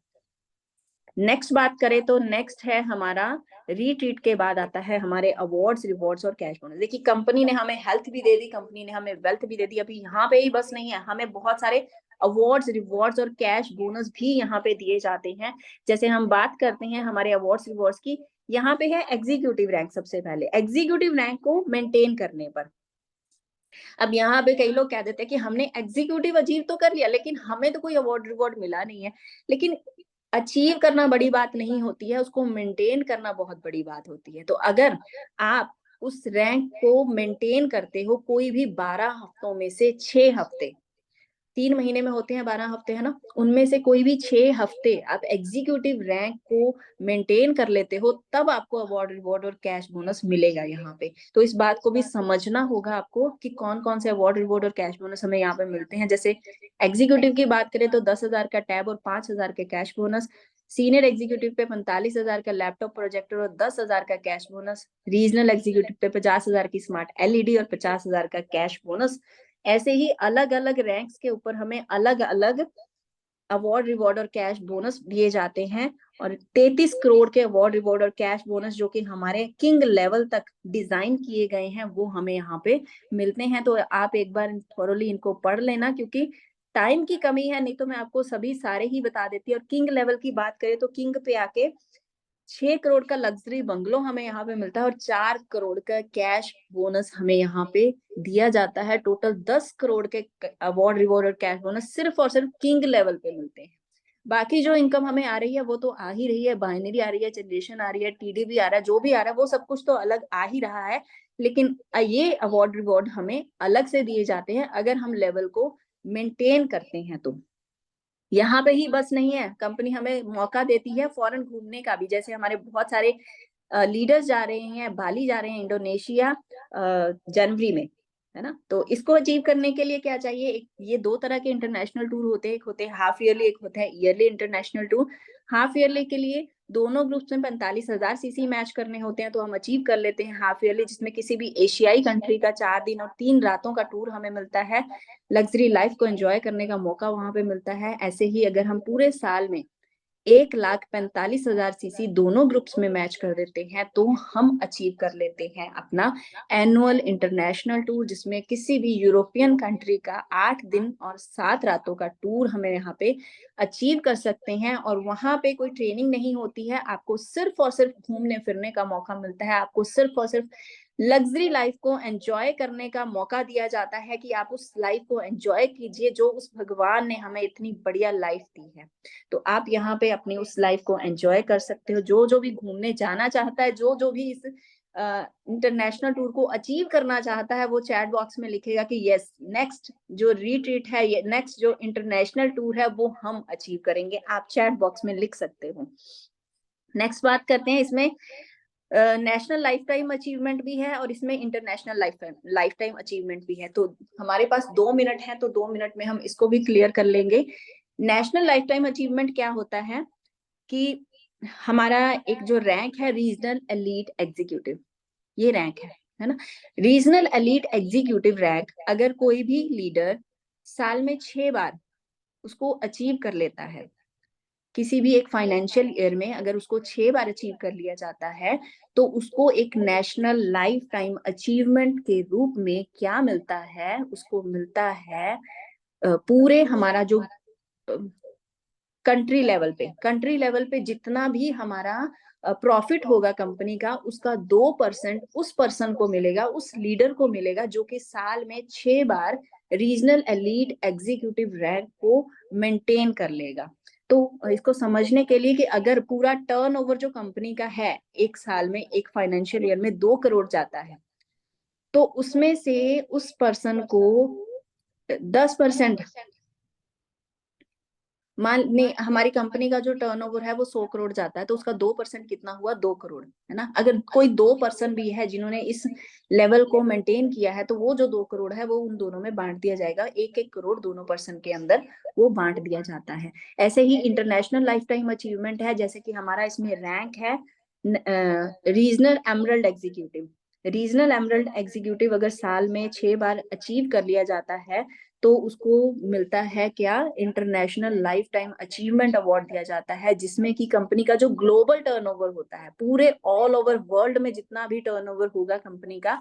नेक्स्ट बात करें तो नेक्स्ट है हमारा रीट्रीट के बाद आता है हमारे अवार्ड्स, रिवॉर्ड्स और कैश बोनस। देखिए, कंपनी ने हमें हेल्थ भी दे दी, कंपनी ने हमें वेल्थ भी दे दी। अभी यहाँ पे ही बस नहीं है, हमें बहुत सारे अवार्ड्स, रिवॉर्ड्स और कैश बोनस भी यहाँ पे दिए जाते हैं। जैसे हम बात करते हैं हमारे अवार्ड्स रिवॉर्ड्स की, यहाँ पे है एग्जीक्यूटिव रैंक। सबसे पहले एग्जीक्यूटिव रैंक को मेंटेन करने पर, अब यहाँ पे कई लोग कह देते हैं कि हमने एग्जीक्यूटिव अचीव तो कर लिया, लेकिन हमें तो कोई अवार्ड रिवॉर्ड मिला नहीं है। लेकिन अचीव करना बड़ी बात नहीं होती है, उसको मेंटेन करना बहुत बड़ी बात होती है। तो अगर आप उस रैंक को मेंटेन करते हो, कोई भी 12 हफ्तों में से 6 हफ्ते, 3 महीने में होते हैं 12 हफ्ते, है ना, उनमें से कोई भी 6 हफ्ते आप एग्जीक्यूटिव रैंक को मेंटेन कर लेते हो, तब आपको अवार्ड, रिवॉर्ड और कैश बोनस मिलेगा यहाँ पे। तो इस बात को भी समझना होगा आपको कि कौन कौन से अवार्ड, रिवॉर्ड और कैश बोनस हमें यहाँ पे मिलते हैं। जैसे एग्जीक्यूटिव की बात करें तो 10,000 का टैब और 5,000 के कैश बोनस। सीनियर एग्जीक्यूटिव पे 45,000 का लैपटॉप प्रोजेक्टर और 10,000 का कैश बोनस। रीजनल एग्जीक्यूटिव पे 50,000 की स्मार्ट एलईडी और 50,000 का कैश बोनस। ऐसे ही अलग अलग रैंक्स के ऊपर हमें अलग अलग अवार्ड, रिवॉर्ड और कैश बोनस दिए जाते हैं। और 33 करोड़ के अवार्ड, रिवॉर्ड और कैश बोनस जो कि हमारे किंग लेवल तक डिजाइन किए गए हैं, वो हमें यहाँ पे मिलते हैं। तो आप एक बार थोरली इनको पढ़ लेना, क्योंकि टाइम की कमी है, नहीं तो मैं आपको सभी सारे ही बता देती। और किंग लेवल की बात करें तो किंग पे आके 6 करोड़ का लग्जरी बंगलो हमें यहाँ पे मिलता है, और 4 करोड़ का कैश बोनस हमें यहाँ पे दिया जाता है। टोटल 10 करोड़ के अवार्ड, रिवॉर्ड और कैश बोनस सिर्फ और सिर्फ किंग लेवल पे मिलते हैं। बाकी जो इनकम हमें आ रही है वो तो आ ही रही है, बाइनरी आ रही है, जनरेशन आ रही है, टीडीबी आ रहा है, जो भी आ रहा है वो सब कुछ तो अलग आ ही रहा है। लेकिन ये अवार्ड, रिवॉर्ड हमें अलग से दिए जाते हैं अगर हम लेवल को मेंटेन करते हैं। तो यहाँ पे ही बस नहीं है, कंपनी हमें मौका देती है फॉरेन घूमने का भी। जैसे हमारे बहुत सारे लीडर्स जा रहे हैं, बाली जा रहे हैं, इंडोनेशिया, जनवरी में, है ना। तो इसको अचीव करने के लिए क्या चाहिए, ये 2 तरह के इंटरनेशनल टूर होते हैं, एक होते हैं हाफ ईयरली, एक होता है yearly international tour. Half yearly के लिए दोनों ग्रुप्स में 45,000 सीसी मैच करने होते हैं, तो हम अचीव कर लेते हैं हाफ ईयरली, जिसमें किसी भी एशियाई कंट्री का 4 दिन और 3 रातों का टूर हमें मिलता है। लग्जरी लाइफ को एंजॉय करने का मौका वहां पे मिलता है। ऐसे ही अगर हम पूरे साल में 1,45,000 सीसी दोनों ग्रुप्स में मैच कर देते हैं, तो हम अचीव कर लेते हैं अपना एनुअल इंटरनेशनल टूर, जिसमें किसी भी यूरोपियन कंट्री का 8 दिन और 7 रातों का टूर हमें यहाँ पे अचीव कर सकते हैं। और वहां पे कोई ट्रेनिंग नहीं होती है, आपको सिर्फ और सिर्फ घूमने फिरने का मौका मिलता है, आपको सिर्फ और सिर्फ लग्जरी लाइफ को एंजॉय करने का मौका दिया जाता है कि आप उस लाइफ को एंजॉय कीजिए जो उस भगवान ने हमें इतनी बढ़िया लाइफ दी है। तो आप यहाँ पे अपनी उस लाइफ को एंजॉय कर सकते हो। जो जो भी घूमने जाना चाहता है, जो जो भी इस इंटरनेशनल टूर को अचीव करना चाहता है, वो चैट बॉक्स में लिखेगा कि यस, नेक्स्ट जो रीट्रीट है, ये नेक्स्ट जो इंटरनेशनल टूर है, वो हम अचीव करेंगे। आप चैट बॉक्स में लिख सकते हो। नेक्स्ट बात करते हैं इसमें नेशनल लाइफ टाइम अचीवमेंट भी है और इसमें इंटरनेशनल लाइफ टाइम अचीवमेंट भी है। तो हमारे पास 2 मिनट है, तो 2 मिनट में हम इसको भी क्लियर कर लेंगे। नेशनल लाइफ टाइम अचीवमेंट क्या होता है कि हमारा एक जो रैंक है रीजनल एलीट एग्जीक्यूटिव, ये रैंक है ना। रीजनल एलीट एग्जीक्यूटिव रैंक अगर कोई भी लीडर साल में 6 बार उसको अचीव कर लेता है, किसी भी एक फाइनेंशियल ईयर में अगर उसको 6 बार अचीव कर लिया जाता है, तो उसको एक नेशनल लाइफ टाइम अचीवमेंट के रूप में क्या मिलता है, उसको मिलता है पूरे हमारा जो कंट्री लेवल पे जितना भी हमारा प्रॉफिट होगा कंपनी का, उसका 2% उस पर्सन को मिलेगा, उस लीडर को मिलेगा जो कि साल में 6 बार रीजनल एलीट एग्जीक्यूटिव रैंक को मेंटेन कर लेगा। तो इसको समझने के लिए कि अगर पूरा टर्नओवर जो कंपनी का है एक साल में, एक फाइनेंशियल ईयर में 2 करोड़ जाता है, तो उसमें से उस पर्सन को 10%, मान ने हमारी कंपनी का जो टर्नओवर है वो 100 करोड़ जाता है, तो उसका 2% कितना हुआ, 2 करोड़, है ना। अगर कोई 2% भी है जिन्होंने इस लेवल को मेंटेन किया है, तो वो जो 2 करोड़ है वो उन दोनों में बांट दिया जाएगा, 1-1 करोड़ दोनों पर्सन के अंदर वो बांट दिया जाता है। ऐसे ही इंटरनेशनल लाइफ टाइम अचीवमेंट है, जैसे कि हमारा इसमें रैंक है regional emerald executive. Regional emerald executive अगर साल में 6 बार अचीव कर लिया जाता है, तो उसको मिलता है क्या, international life time achievement award दिया जाता है, जिसमें कि कंपनी का जो ग्लोबल टर्नओवर होता है, पूरे ऑल ओवर वर्ल्ड में जितना भी टर्नओवर होगा कंपनी का,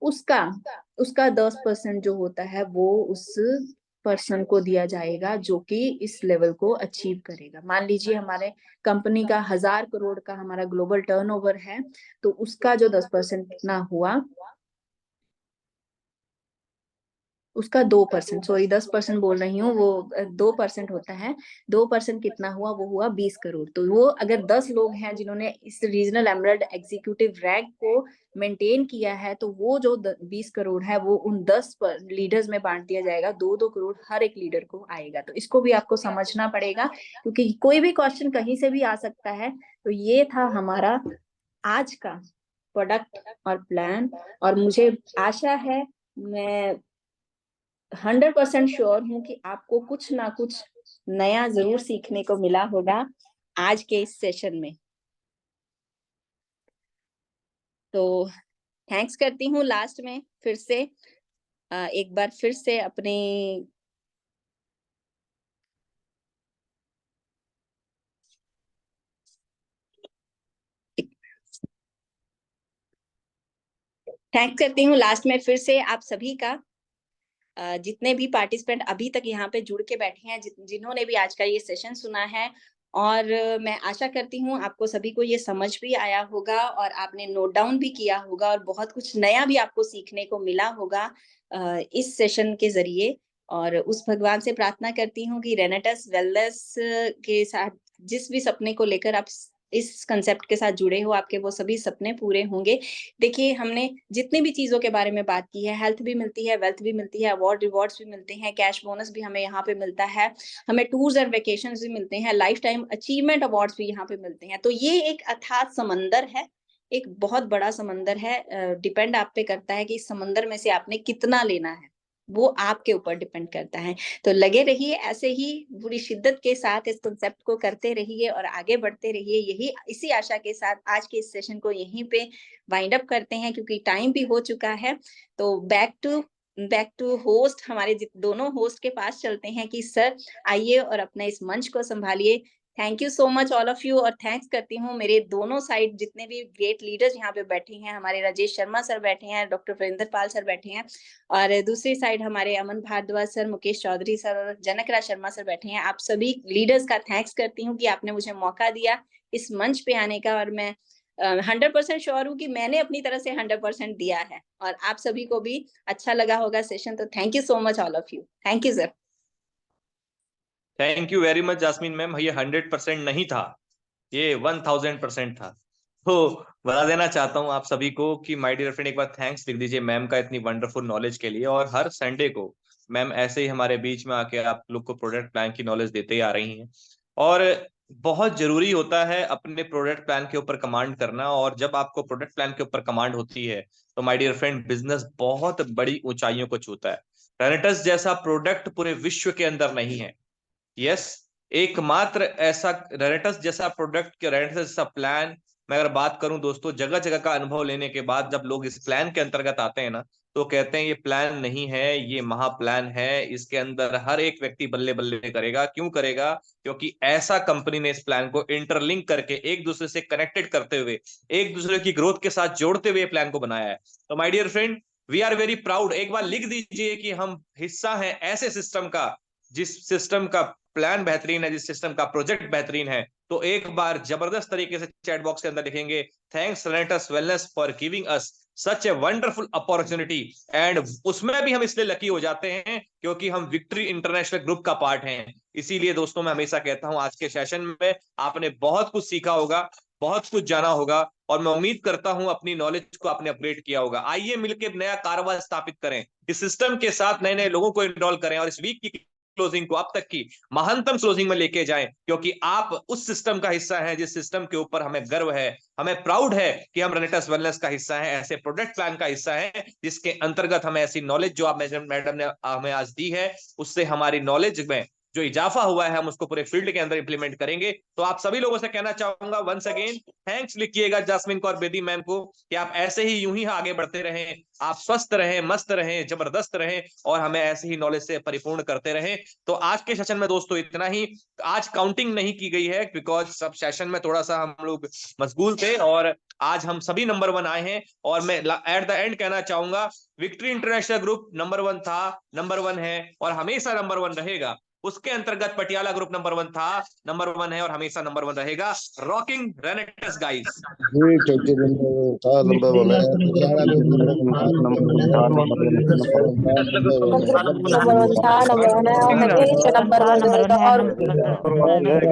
उसका उसका 10% जो होता है वो उस पर्सन को दिया जाएगा जो कि इस लेवल को अचीव करेगा। मान लीजिए हमारे कंपनी का 1000 करोड़ का हमारा ग्लोबल टर्नओवर है, तो उसका जो 10% कितना हुआ, उसका 2%, सॉरी 10% बोल रही हूँ, वो 2% होता है। 2% कितना हुआ, वो हुआ 20 करोड़। तो वो अगर 10 लोग हैं जिन्होंने इस रीजनल एमरल्ड एग्जीक्यूटिव रैंक को मेंटेन किया है, तो वो जो 20 करोड़ है वो उन 10 लीडर्स में बांट दिया जाएगा, 2-2 करोड़ हर एक लीडर को आएगा। तो इसको भी आपको समझना पड़ेगा, क्योंकि कोई भी क्वेश्चन कहीं से भी आ सकता है। तो ये था हमारा आज का प्रोडक्ट और प्लान, और मुझे आशा है, मैं 100% श्योर हूं कि आपको कुछ ना कुछ नया जरूर सीखने को मिला होगा आज के इस सेशन में। तो थैंक्स करती हूँ लास्ट में फिर से एक बार फिर से अपने थैंक्स करती हूँ लास्ट में फिर से आप सभी का, जितने भी पार्टिसिपेंट अभी तक यहाँ पे जुड़ के बैठे हैं, जिन्होंने भी आज का ये सेशन सुना है, और मैं आशा करती हूँ आपको सभी को ये समझ भी आया होगा और आपने नोट डाउन भी किया होगा और बहुत कुछ नया भी आपको सीखने को मिला होगा इस सेशन के जरिए। और उस भगवान से प्रार्थना करती हूँ कि रेनेटस वेलनेस के साथ जिस भी सपने को लेकर आप इस कंसेप्ट के साथ जुड़े हो, आपके वो सभी सपने पूरे होंगे। देखिए, हमने जितनी भी चीजों के बारे में बात की है, हेल्थ भी मिलती है, वेल्थ भी मिलती है, अवार्ड रिवॉर्ड्स भी मिलते हैं, कैश बोनस भी हमें यहाँ पे मिलता है, हमें टूर्स और वेकेशंस भी मिलते हैं, लाइफ टाइम अचीवमेंट अवार्ड्स भी यहाँ पे मिलते हैं। तो ये एक अथाह समंदर है, एक बहुत बड़ा समंदर है। डिपेंड आप पे करता है कि इस समंदर में से आपने कितना लेना है, वो आपके ऊपर डिपेंड करता है। तो लगे रहिए ऐसे ही पूरी शिद्दत के साथ, इस कंसेप्ट को करते रहिए और आगे बढ़ते रहिए। यही इसी आशा के साथ आज के इस सेशन को यहीं पे वाइंड अप करते हैं, क्योंकि टाइम भी हो चुका है। तो बैक टू होस्ट, हमारे दोनों होस्ट के पास चलते हैं कि सर आइए और अपने इस मंच को संभालिए। Thank you so much all of you, और थैंक्स करती हूँ मेरे दोनों साइड जितने भी ग्रेट लीडर्स यहाँ पे बैठे हैं। हमारे राजेश शर्मा सर बैठे हैं, डॉक्टर वरिंदर पाल सर बैठे हैं, और दूसरी साइड हमारे अमन भारद्वाज सर, मुकेश चौधरी सर और जनकराज शर्मा सर बैठे हैं। आप सभी लीडर्स का थैंक्स करती हूँ कि आपने मुझे मौका दिया इस मंच पे आने का, और मैं 100% श्योर हूँ कि मैंने अपनी तरफ से 100% दिया है, और आप सभी को भी अच्छा लगा होगा सेशन। तो thank you so much all of you. Thank you sir. Thank you very much Jasmine ma'am. ये 100% नहीं था, ये 1000% था। तो बता देना चाहता हूँ आप सभी को कि माय डियर फ्रेंड, एक बार थैंक्स लिख दीजिए मैम का इतनी वंडरफुल नॉलेज के लिए। और हर संडे को मैम ऐसे ही हमारे बीच में आके आप लोग को प्रोडक्ट प्लान की नॉलेज देते ही आ रही हैं। और बहुत जरूरी होता है अपने प्रोडक्ट प्लान के ऊपर कमांड करना, और जब आपको प्रोडक्ट प्लान के ऊपर कमांड होती है तो माय डियर फ्रेंड बिजनेस बहुत बड़ी ऊंचाइयों को छूता है। रेनेटस जैसा प्रोडक्ट पूरे विश्व के अंदर नहीं है। यस, एकमात्र ऐसा रेनेटस जैसा प्रोडक्ट, रेनेटस जैसा प्लान, मैं अगर बात करूं दोस्तों, जगह जगह का अनुभव लेने के बाद जब लोग इस प्लान के अंतर्गत आते हैं ना, तो कहते हैं ये प्लान नहीं है, ये महा प्लान है। इसके अंदर हर एक व्यक्ति बल्ले बल्ले करेगा। क्यों करेगा? क्योंकि ऐसा कंपनी ने इस प्लान को इंटरलिंक करके, एक दूसरे से कनेक्टेड करते हुए, एक दूसरे की ग्रोथ के साथ जोड़ते हुए प्लान को बनाया है। तो my dear friend, we are very proud. एक बार लिख दीजिए कि हम हिस्सा हैं ऐसे सिस्टम का, जिस सिस्टम का प्लान बेहतरीन है, जिस सिस्टम का प्रोजेक्ट बेहतरीन है। तो एक बार जबरदस्त तरीके से चैट बॉक्स के अंदर लिखेंगे, thanks रेनेटस wellness for giving us such a wonderful opportunity. And उसमें भी हम इसलिए लकी हो जाते हैं क्योंकि हम विक्ट्री इंटरनेशनल ग्रुप का पार्ट हैं। इसीलिए दोस्तों मैं हमेशा कहता हूं, आज के सेशन में आपने बहुत कुछ सीखा होगा, बहुत कुछ जाना होगा, और मैं उम्मीद करता हूं अपनी नॉलेज को आपने अपग्रेड किया होगा। आइए मिलकर नया कारवा स्थापित करें, इस सिस्टम के साथ नए नए लोगों को इनरोल करें, और इस वीक की क्लोजिंग को अब तक की महानतम क्लोजिंग में लेके जाएं, क्योंकि आप उस सिस्टम का हिस्सा हैं जिस सिस्टम के ऊपर हमें गर्व है, हमें प्राउड है कि हम रेनेटस वेलनेस का हिस्सा हैं, ऐसे प्रोडक्ट प्लान का हिस्सा है जिसके अंतर्गत हमें ऐसी नॉलेज जो आप मैडम ने हमें आज दी है, उससे हमारी नॉलेज में जो इजाफा हुआ है हम उसको पूरे फील्ड के अंदर इंप्लीमेंट करेंगे। तो आप सभी लोगों से कहना चाहूंगा वंस अगेन थैंक्स लिखिएगा जास्मिन को और बेदी मैम को, कि आप ऐसे ही यूं ही आगे बढ़ते रहें, आप स्वस्थ रहें, मस्त रहें, जबरदस्त रहें, और हमें ऐसे ही नॉलेज से परिपूर्ण करते रहें। तो आज के सेशन में दोस्तों इतना ही। आज काउंटिंग नहीं की गई है बिकॉज सब सेशन में थोड़ा सा हम लोग मशगूल थे, और आज हम सभी नंबर 1 आए हैं। और मैं एट द एंड कहना चाहूंगा, विक्ट्री इंटरनेशनल ग्रुप नंबर 1 था, नंबर 1 है, और हमेशा नंबर 1 रहेगा। उसके अंतर्गत पटियाला ग्रुप नंबर 1 था, नंबर 1 है, और हमेशा नंबर 1 रहेगा। Rocking रेनेटस guys. जी ठेके नंबर 1 है, पटियाला ग्रुप नंबर 1 था, नंबर 1 है, नंबर 1 था, नंबर 1 है, और हमेशा नंबर 1 रहेगा। और number 1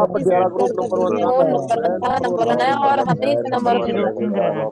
Patiala group number 1 number 1 था, नंबर 1 है, और हमेशा नंबर 1 रहेगा।